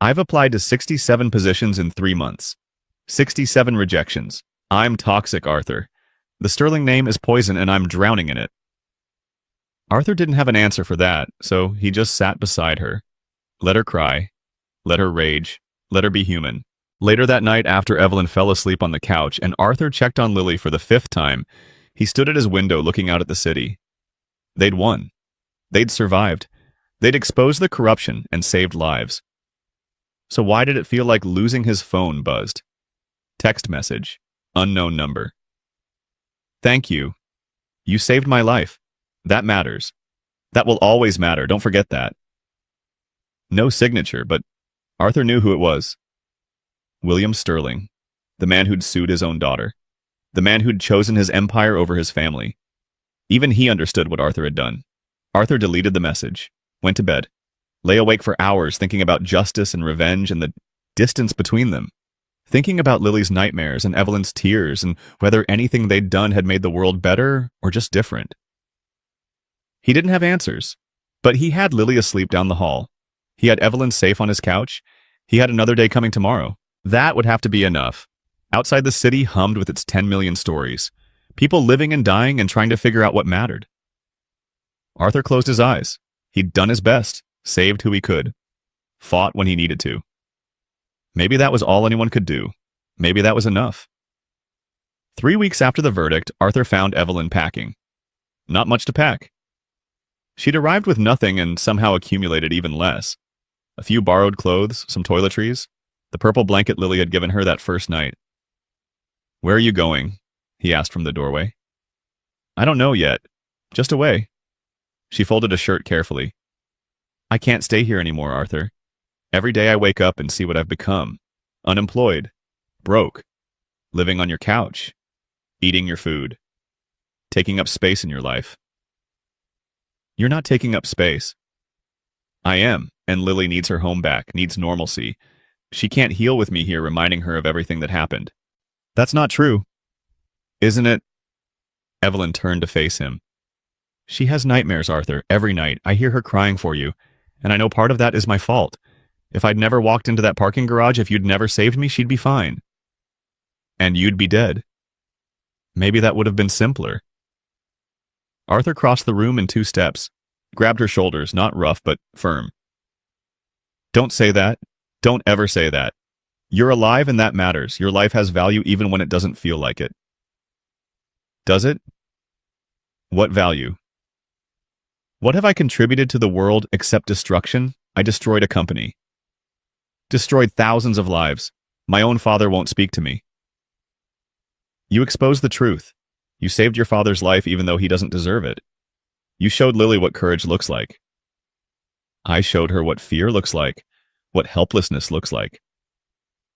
"I've applied to 67 positions in 3 months. 67 rejections. I'm toxic, Arthur. The Sterling name is poison and I'm drowning in it." Arthur didn't have an answer for that, so he just sat beside her. Let her cry. Let her rage. Let her be human. Later that night, after Evelyn fell asleep on the couch and Arthur checked on Lily for the 5th time, he stood at his window looking out at the city. They'd won. They'd survived. They'd exposed the corruption and saved lives. So why did it feel like losing his phone buzzed? Text message. Unknown number. "Thank you. You saved my life. That matters. That will always matter. Don't forget that." No signature, but Arthur knew who it was. William Sterling, the man who'd sued his own daughter. The man who'd chosen his empire over his family. Even he understood what Arthur had done. Arthur deleted the message, went to bed, lay awake for hours thinking about justice and revenge and the distance between them. Thinking about Lily's nightmares and Evelyn's tears and whether anything they'd done had made the world better or just different. He didn't have answers, but he had Lily asleep down the hall. He had Evelyn safe on his couch. He had another day coming tomorrow. That would have to be enough. Outside the city hummed with its 10 million stories. People living and dying and trying to figure out what mattered. Arthur closed his eyes. He'd done his best, saved who he could, fought when he needed to. Maybe that was all anyone could do. Maybe that was enough. 3 weeks after the verdict, Arthur found Evelyn packing. Not much to pack. She'd arrived with nothing and somehow accumulated even less. A few borrowed clothes, some toiletries, the purple blanket Lily had given her that first night. "Where are you going?" he asked from the doorway. "I don't know yet. Just away." She folded a shirt carefully. "I can't stay here anymore, Arthur. Every day I wake up and see what I've become. Unemployed. Broke. Living on your couch. Eating your food. Taking up space in your life." "You're not taking up space." "I am, and Lily needs her home back, needs normalcy. She can't heal with me here reminding her of everything that happened." "That's not true." "Isn't it?" Evelyn turned to face him. "She has nightmares, Arthur, every night. I hear her crying for you, and I know part of that is my fault. If I'd never walked into that parking garage, if you'd never saved me, she'd be fine. And you'd be dead. Maybe that would have been simpler." Arthur crossed the room in 2 steps, grabbed her shoulders, not rough, but firm. "Don't say that. Don't ever say that. You're alive and that matters. Your life has value even when it doesn't feel like it." "Does it?" "What value?" "What have I contributed to the world except destruction? I destroyed a company. Destroyed thousands of lives. My own father won't speak to me." "You exposed the truth. You saved your father's life even though he doesn't deserve it. You showed Lily what courage looks like." "I showed her what fear looks like, what helplessness looks like."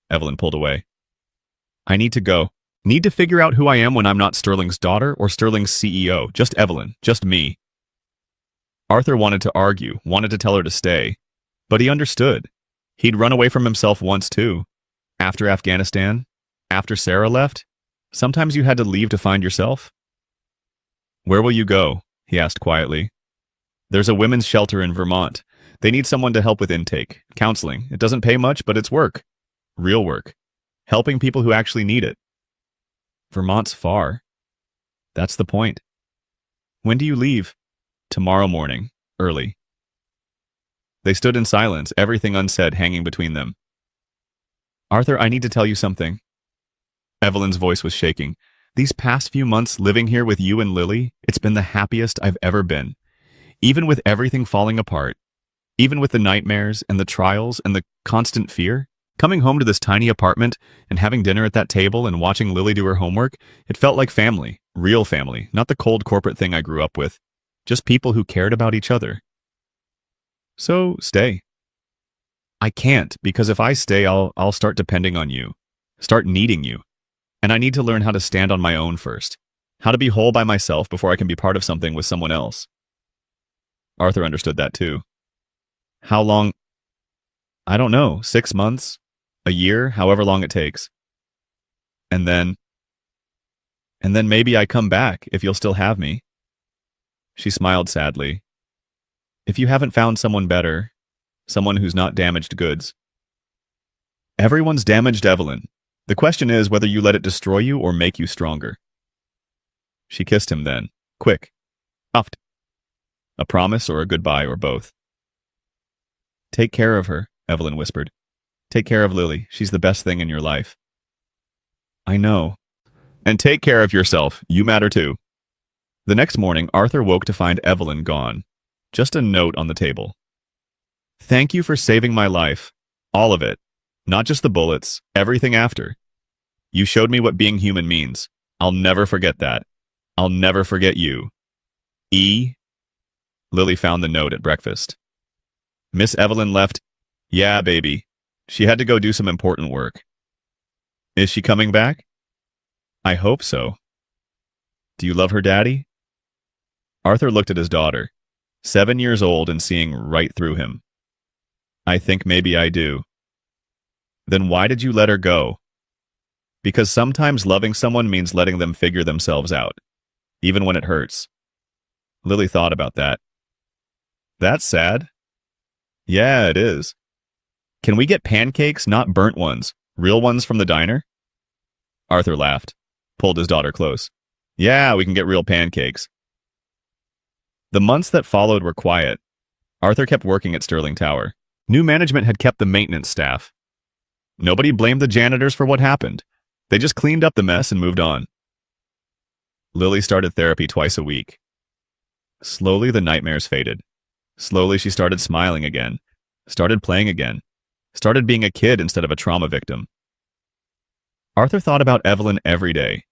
Evelyn pulled away. "I need to go. Need to figure out who I am when I'm not Sterling's daughter or Sterling's CEO. Just Evelyn. Just me." Arthur wanted to argue, wanted to tell her to stay. But he understood. He'd run away from himself once too. After Afghanistan, after Sarah left, sometimes you had to leave to find yourself. "Where will you go?" he asked quietly. "There's a women's shelter in Vermont. They need someone to help with intake, counseling. It doesn't pay much, but it's work. Real work. Helping people who actually need it. Vermont's far. That's the point. When do you leave? Tomorrow morning, early. They stood in silence, everything unsaid hanging between them. Arthur, I need to tell you something. Evelyn's voice was shaking. These past few months living here with you and Lily, it's been the happiest I've ever been. Even with everything falling apart, even with the nightmares and the trials and the constant fear, coming home to this tiny apartment and having dinner at that table and watching Lily do her homework, it felt like family, real family, not the cold corporate thing I grew up with, just people who cared about each other. So, stay. I can't, because if I stay, I'll start depending on you, start needing you. And I need to learn how to stand on my own first, how to be whole by myself before I can be part of something with someone else. Arthur understood that too. How long? I don't know, 6 months? A year? However long it takes. And then maybe I come back, if you'll still have me. She smiled sadly. If you haven't found someone better, someone who's not damaged goods. Everyone's damaged, Evelyn. The question is whether you let it destroy you or make you stronger. She kissed him then, quick, soft. A promise or a goodbye or both. Take care of her, Evelyn whispered. Take care of Lily. She's the best thing in your life. I know. And take care of yourself. You matter too. The next morning, Arthur woke to find Evelyn gone. Just a note on the table. Thank you for saving my life. All of it. Not just the bullets, everything after. You showed me what being human means. I'll never forget that. I'll never forget you. E. Lily found the note at breakfast. Miss Evelyn left. Yeah, baby. She had to go do some important work. Is she coming back? I hope so. Do you love her, Daddy? Arthur looked at his daughter, 7 years old and seeing right through him. I think maybe I do. Then why did you let her go? Because sometimes loving someone means letting them figure themselves out, even when it hurts. Lily thought about that. That's sad. Yeah, it is. Can we get pancakes, not burnt ones, real ones from the diner? Arthur laughed, pulled his daughter close. Yeah, we can get real pancakes. The months that followed were quiet. Arthur kept working at Sterling Tower. New management had kept the maintenance staff. Nobody blamed the janitors for what happened. They just cleaned up the mess and moved on. Lily started therapy twice a week. Slowly, the nightmares faded. Slowly, she started smiling again, started playing again, started being a kid instead of a trauma victim. Arthur thought about Evelyn every day,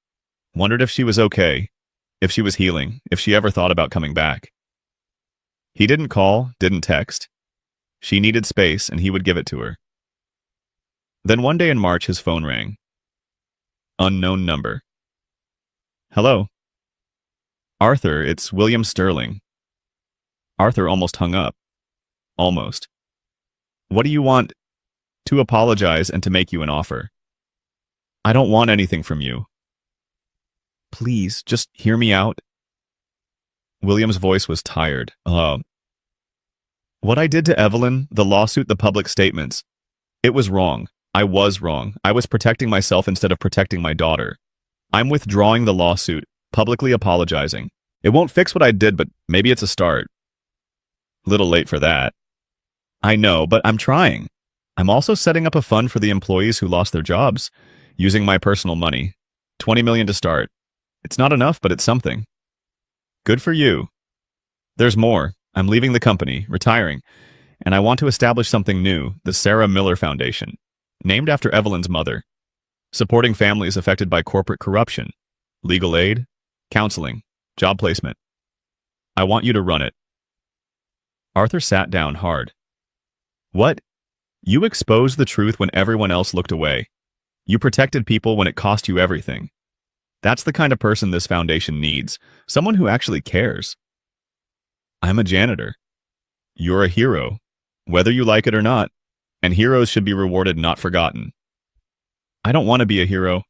wondered if she was okay, if she was healing, if she ever thought about coming back. He didn't call, didn't text. She needed space, and he would give it to her. Then one day in March, his phone rang. Unknown number. Hello. Arthur, it's William Sterling. Arthur almost hung up. Almost. What do you want? To apologize and to make you an offer. I don't want anything from you. Please, just hear me out. William's voice was tired. What I did to Evelyn, the lawsuit, the public statements, it was wrong. I was wrong. I was protecting myself instead of protecting my daughter. I'm withdrawing the lawsuit, publicly apologizing. It won't fix what I did, but maybe it's a start. Little late for that. I know, but I'm trying. I'm also setting up a fund for the employees who lost their jobs, using my personal money. $20 million to start. It's not enough, but it's something. Good for you. There's more. I'm leaving the company, retiring, and I want to establish something new, the Sarah Miller Foundation, named after Evelyn's mother, supporting families affected by corporate corruption, legal aid, counseling, job placement. I want you to run it. Arthur sat down hard. What? You exposed the truth when everyone else looked away. You protected people when it cost you everything. That's the kind of person this foundation needs, someone who actually cares. I'm a janitor. You're a hero, whether you like it or not, and heroes should be rewarded, not forgotten. I don't want to be a hero.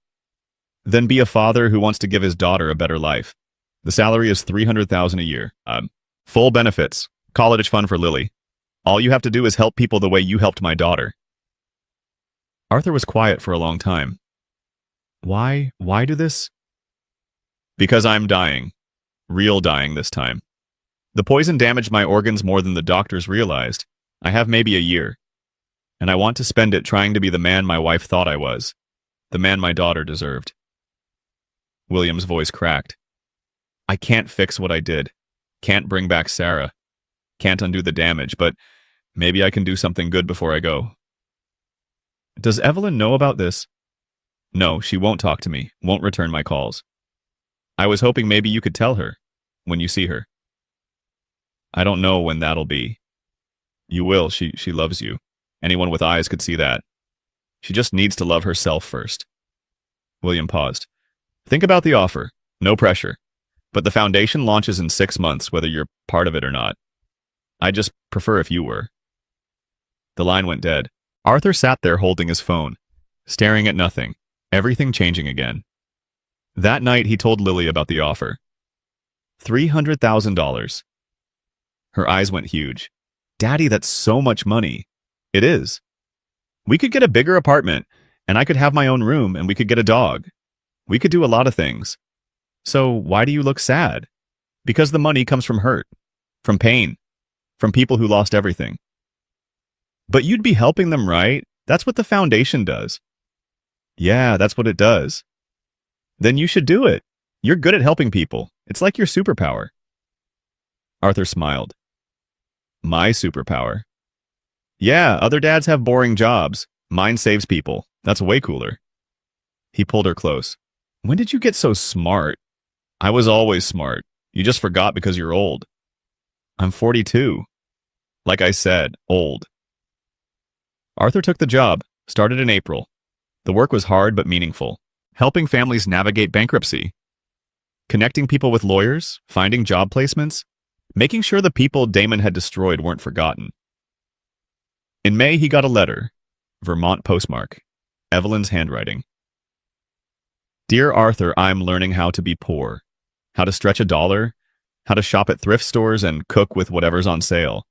Then be a father who wants to give his daughter a better life. The salary is $300,000 a year. Full benefits, college fund for Lily. All you have to do is help people the way you helped my daughter. Arthur was quiet for a long time. Why do this? Because I'm dying. Real dying this time. The poison damaged my organs more than the doctors realized. I have maybe a year. And I want to spend it trying to be the man my wife thought I was. The man my daughter deserved. William's voice cracked. I can't fix what I did. Can't bring back Sarah. Can't undo the damage, but maybe I can do something good before I go. Does Evelyn know about this? No, she won't talk to me, won't return my calls. I was hoping maybe you could tell her, when you see her. I don't know when that'll be. You will, she loves you. Anyone with eyes could see that. She just needs to love herself first. William paused. Think about the offer. No pressure. But the foundation launches in 6 months, whether you're part of it or not. I'd just prefer if you were. The line went dead. Arthur sat there holding his phone, staring at nothing, everything changing again. That night he told Lily about the offer. $300,000. Her eyes went huge. Daddy, that's so much money. It is. We could get a bigger apartment, and I could have my own room, and we could get a dog. We could do a lot of things. So why do you look sad? Because the money comes from hurt, from pain, from people who lost everything. But you'd be helping them, right? That's what the foundation does. Yeah, that's what it does. Then you should do it. You're good at helping people. It's like your superpower. Arthur smiled. My superpower? Yeah, other dads have boring jobs. Mine saves people. That's way cooler. He pulled her close. When did you get so smart? I was always smart. You just forgot because you're old. I'm 42. Like I said, old. Arthur took the job, started in April. The work was hard but meaningful, helping families navigate bankruptcy, connecting people with lawyers, finding job placements, making sure the people Damon had destroyed weren't forgotten. In May, he got a letter, Vermont postmark, Evelyn's handwriting. Dear Arthur, I'm learning how to be poor, how to stretch a dollar, how to shop at thrift stores and cook with whatever's on sale,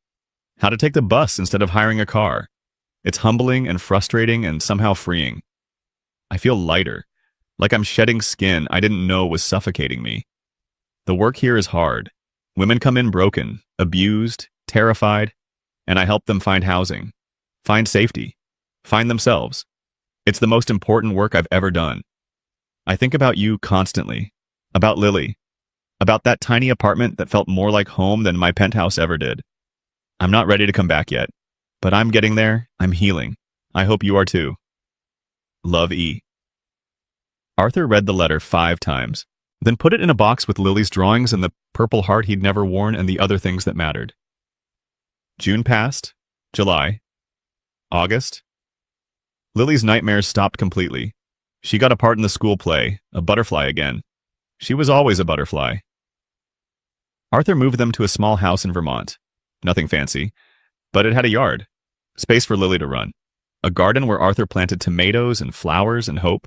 how to take the bus instead of hiring a car. It's humbling and frustrating and somehow freeing. I feel lighter, like I'm shedding skin I didn't know was suffocating me. The work here is hard. Women come in broken, abused, terrified, and I help them find housing, find safety, find themselves. It's the most important work I've ever done. I think about you constantly, about Lily, about that tiny apartment that felt more like home than my penthouse ever did. I'm not ready to come back yet, but I'm getting there. I'm healing. I hope you are too. Love, E. Arthur read the letter 5 times, then put it in a box with Lily's drawings and the purple heart he'd never worn and the other things that mattered. June passed, July, August. Lily's nightmares stopped completely. She got a part in the school play, a butterfly again. She was always a butterfly. Arthur moved them to a small house in Vermont. Nothing fancy, but it had a yard, space for Lily to run, a garden where Arthur planted tomatoes and flowers and hope.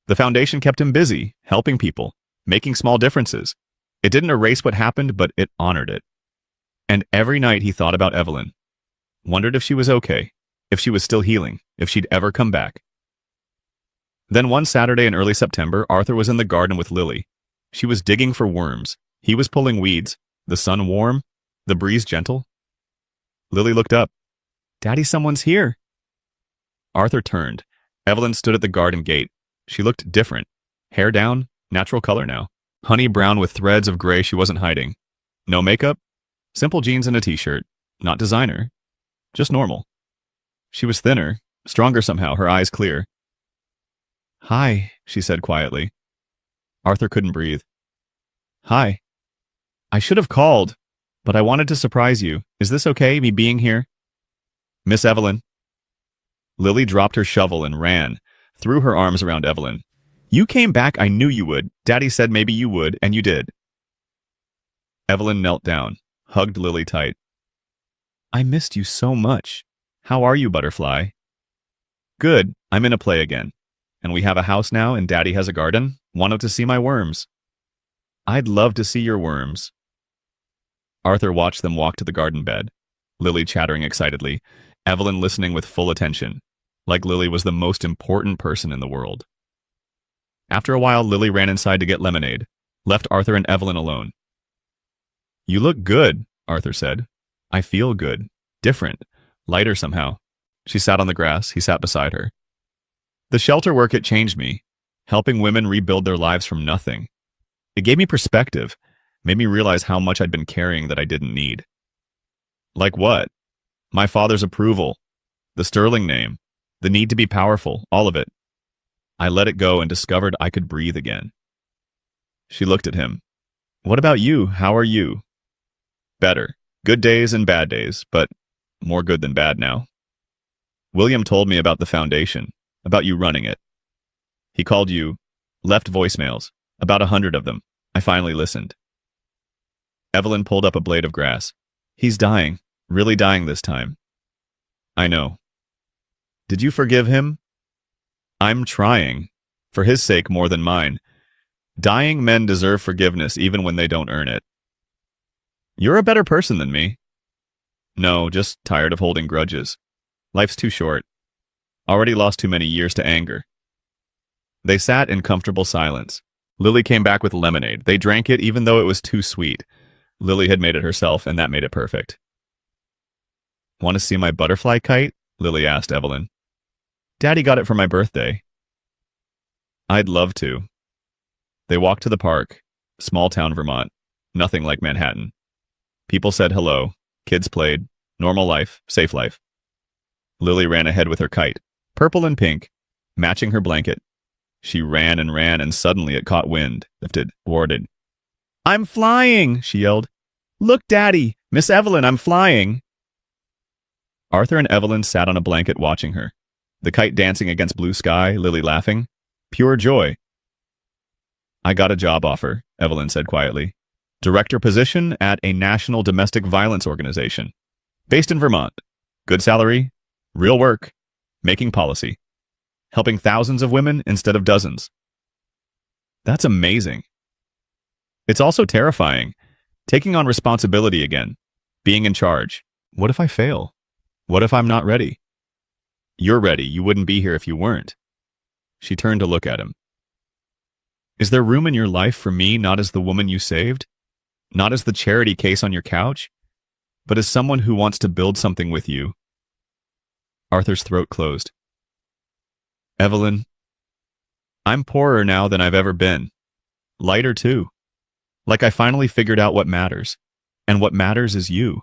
The foundation kept him busy, helping people, making small differences. It didn't erase what happened, but it honored it. And every night he thought about Evelyn, wondered if she was okay, if she was still healing, if she'd ever come back. Then one Saturday in early September, Arthur was in the garden with Lily. She was digging for worms. He was pulling weeds, the sun warm, the breeze gentle. Lily looked up. Daddy, someone's here. Arthur turned. Evelyn stood at the garden gate. She looked different. Hair down, natural color now. Honey brown with threads of gray she wasn't hiding. No makeup, simple jeans and a t-shirt. Not designer, just normal. She was thinner, stronger somehow, her eyes clear. Hi, she said quietly. Arthur couldn't breathe. Hi. I should have called, but I wanted to surprise you. Is this okay, me being here? Miss Evelyn. Lily dropped her shovel and ran, threw her arms around Evelyn. You came back, I knew you would. Daddy said maybe you would, and you did. Evelyn knelt down, hugged Lily tight. I missed you so much. How are you, Butterfly? Good, I'm in a play again. And we have a house now, and Daddy has a garden. Wanted to see my worms. I'd love to see your worms. Arthur watched them walk to the garden bed. Lily chattering excitedly, Evelyn listening with full attention, like Lily was the most important person in the world. After a while, Lily ran inside to get lemonade, left Arthur and Evelyn alone. "You look good," Arthur said. "I feel good. Different. Lighter somehow." She sat on the grass. He sat beside her. "The shelter work, it changed me, helping women rebuild their lives from nothing. It gave me perspective, made me realize how much I'd been carrying that I didn't need." "Like what?" "My father's approval, the Sterling name, the need to be powerful, all of it. I let it go and discovered I could breathe again." She looked at him. "What about you? How are you?" "Better. Good days and bad days, but more good than bad now. William told me about the foundation, about you running it. He called you, left voicemails, about 100 of them. I finally listened." Evelyn pulled up a blade of grass. "He's dying, really dying this time." "I know." "Did you forgive him?" "I'm trying, for his sake more than mine. Dying men deserve forgiveness even when they don't earn it." "You're a better person than me." "No, just tired of holding grudges. Life's too short. Already lost too many years to anger." They sat in comfortable silence. Lily came back with lemonade. They drank it even though it was too sweet. Lily had made it herself, and that made it perfect. "Want to see my butterfly kite?" Lily asked Evelyn. "Daddy got it for my birthday." "I'd love to." They walked to the park, small town Vermont, nothing like Manhattan. People said hello, kids played, normal life, safe life. Lily ran ahead with her kite, purple and pink, matching her blanket. She ran, and suddenly it caught wind, lifted, warded. "I'm flying!" she yelled. "Look, Daddy! Miss Evelyn, I'm flying!" Arthur and Evelyn sat on a blanket watching her, the kite dancing against blue sky, Lily laughing. Pure joy. "I got a job offer," Evelyn said quietly. "Director position at a national domestic violence organization. Based in Vermont. Good salary, real work, making policy. Helping thousands of women instead of dozens." "That's amazing." "It's also terrifying. Taking on responsibility again. Being in charge. What if I fail? What if I'm not ready?" "You're ready. You wouldn't be here if you weren't." She turned to look at him. "Is there room in your life for me not as the woman you saved? Not as the charity case on your couch? But as someone who wants to build something with you?" Arthur's throat closed. "Evelyn, I'm poorer now than I've ever been. Lighter too. Like I finally figured out what matters. And what matters is you.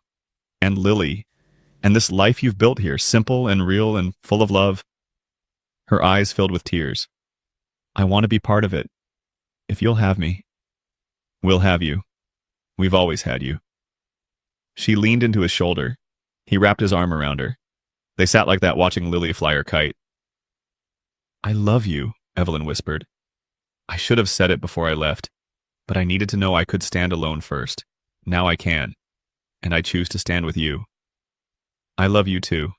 And Lily. And this life you've built here, simple and real and full of love." Her eyes filled with tears. "I want to be part of it. If you'll have me." "We'll have you. We've always had you." She leaned into his shoulder. He wrapped his arm around her. They sat like that watching Lily fly her kite. "I love you," Evelyn whispered. "I should have said it before I left, but I needed to know I could stand alone first. Now I can, and I choose to stand with you. I love you too.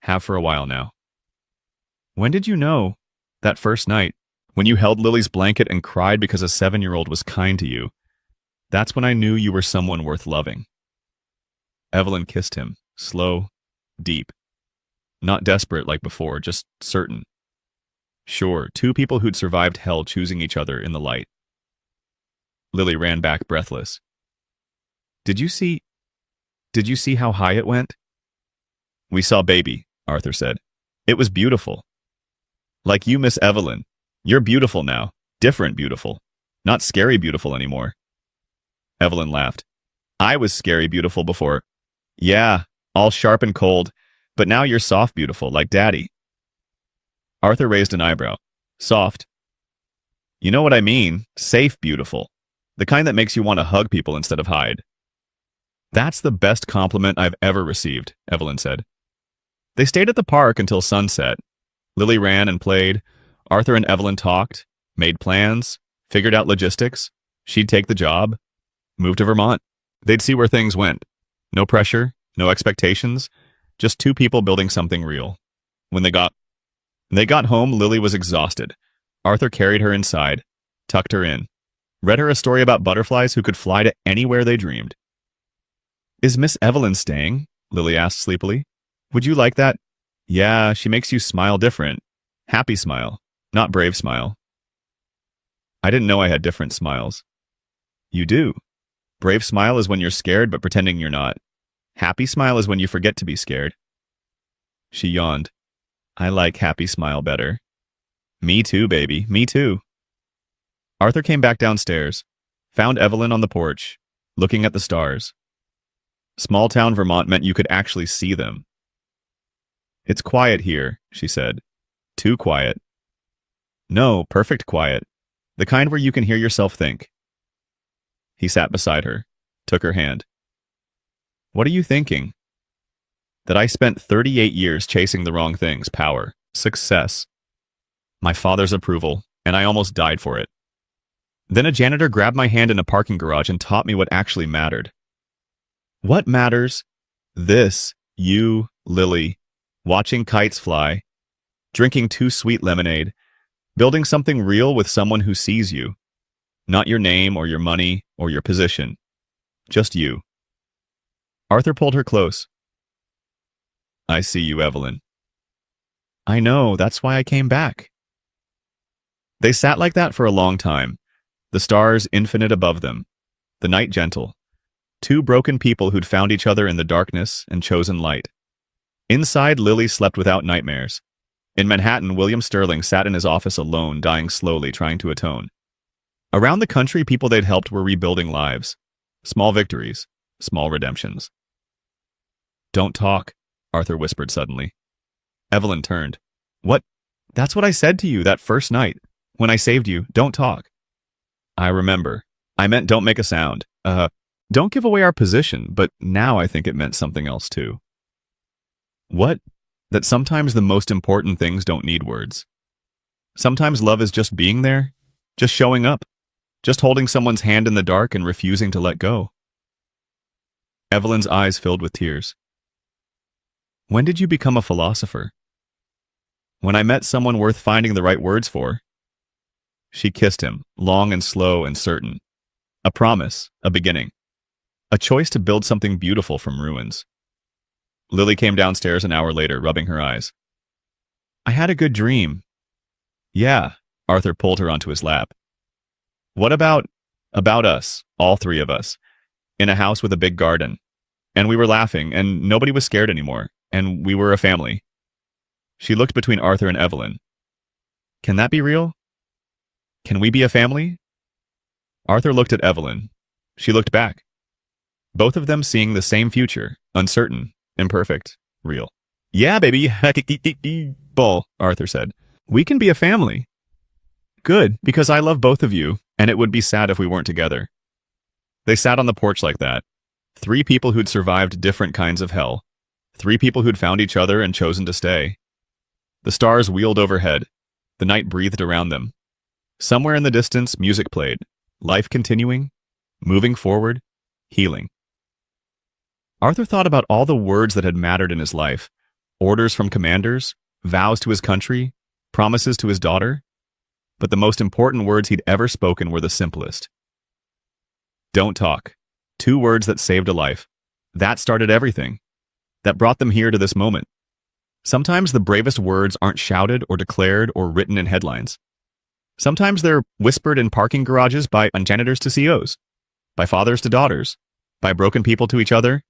Have for a while now." "When did you know?" "That first night, when you held Lily's blanket and cried because a 7-year-old was kind to you. That's when I knew you were someone worth loving." Evelyn kissed him, slow, deep. Not desperate like before, just certain. Sure, two people who'd survived hell choosing each other in the light. Lily ran back breathless. Did you see how high it went?" "We saw baby," Arthur said. "It was beautiful. Like you, Miss Evelyn. You're beautiful now. Different beautiful. Not scary beautiful anymore." Evelyn laughed. "I was scary beautiful before. Yeah, all sharp and cold. But now you're soft beautiful, like Daddy." Arthur raised an eyebrow. "Soft? You know what I mean. Safe beautiful. The kind that makes you want to hug people instead of hide." "That's the best compliment I've ever received," Evelyn said. They stayed at the park until sunset. Lily ran and played. Arthur and Evelyn talked, made plans, figured out logistics. She'd take the job, move to Vermont. They'd see where things went. No pressure, no expectations, just two people building something real. When they got home, Lily was exhausted. Arthur carried her inside, tucked her in, read her a story about butterflies who could fly to anywhere they dreamed. "Is Miss Evelyn staying?" Lily asked sleepily. Would you like that? Yeah, she makes you smile different. Happy smile, not brave smile. I didn't know I had different smiles. You do. Brave smile is when you're scared but pretending you're not. Happy smile is when you forget to be scared. She yawned. I like happy smile better. Me too, baby. Me too. Arthur came back downstairs, found Evelyn on the porch, looking at the stars. Small-town Vermont meant you could actually see them. It's quiet here, she said. Too quiet. No, perfect quiet. The kind where you can hear yourself think. He sat beside her, took her hand. What are you thinking? That I spent 38 years chasing the wrong things, power, success, my father's approval, and I almost died for it. Then a janitor grabbed my hand in a parking garage and taught me what actually mattered. What matters? This, you, Lily, watching kites fly, drinking too sweet lemonade, building something real with someone who sees you. Not your name or your money or your position. Just you. Arthur pulled her close. I see you, Evelyn. I know, that's why I came back. They sat like that for a long time, the stars infinite above them, the night gentle. Two broken people who'd found each other in the darkness and chosen light. Inside, Lily slept without nightmares. In Manhattan, William Sterling sat in his office alone, dying slowly, trying to atone. Around the country, people they'd helped were rebuilding lives. Small victories, small redemptions. Don't talk, Arthur whispered suddenly. Evelyn turned. What? That's what I said to you that first night, when I saved you. Don't talk. I remember. I meant don't make a sound. Don't give away our position, but now I think it meant something else too. What? That sometimes the most important things don't need words. Sometimes love is just being there, just showing up, just holding someone's hand in the dark and refusing to let go. Evelyn's eyes filled with tears. When did you become a philosopher? When I met someone worth finding the right words for. She kissed him, long and slow and certain. A promise, a beginning. A choice to build something beautiful from ruins. Lily came downstairs an hour later, rubbing her eyes. I had a good dream. Yeah, Arthur pulled her onto his lap. What about us, all three of us, in a house with a big garden. And we were laughing, and nobody was scared anymore, and we were a family. She looked between Arthur and Evelyn. Can that be real? Can we be a family? Arthur looked at Evelyn. She looked back. Both of them seeing the same future, uncertain, imperfect, real. Yeah, baby, bull, Arthur said. We can be a family. Good, because I love both of you, and it would be sad if we weren't together. They sat on the porch like that. Three people who'd survived different kinds of hell. Three people who'd found each other and chosen to stay. The stars wheeled overhead. The night breathed around them. Somewhere in the distance, music played. Life continuing, moving forward, healing. Arthur thought about all the words that had mattered in his life. Orders from commanders, vows to his country, promises to his daughter. But the most important words he'd ever spoken were the simplest. Don't talk. 2 words that saved a life. That started everything. That brought them here to this moment. Sometimes the bravest words aren't shouted or declared or written in headlines. Sometimes they're whispered in parking garages by janitors to CEOs, by fathers to daughters, by broken people to each other.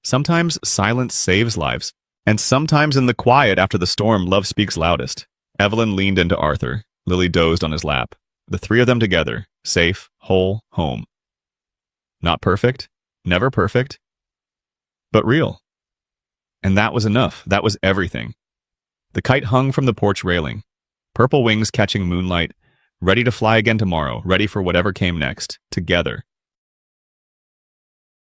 Sometimes silence saves lives. And sometimes in the quiet after the storm, love speaks loudest. Evelyn leaned into Arthur. Lily dozed on his lap. The three of them together, safe, whole, home. Not perfect, never perfect, but real. And that was enough. That was everything. The kite hung from the porch railing, purple wings catching moonlight, ready to fly again tomorrow, ready for whatever came next, together.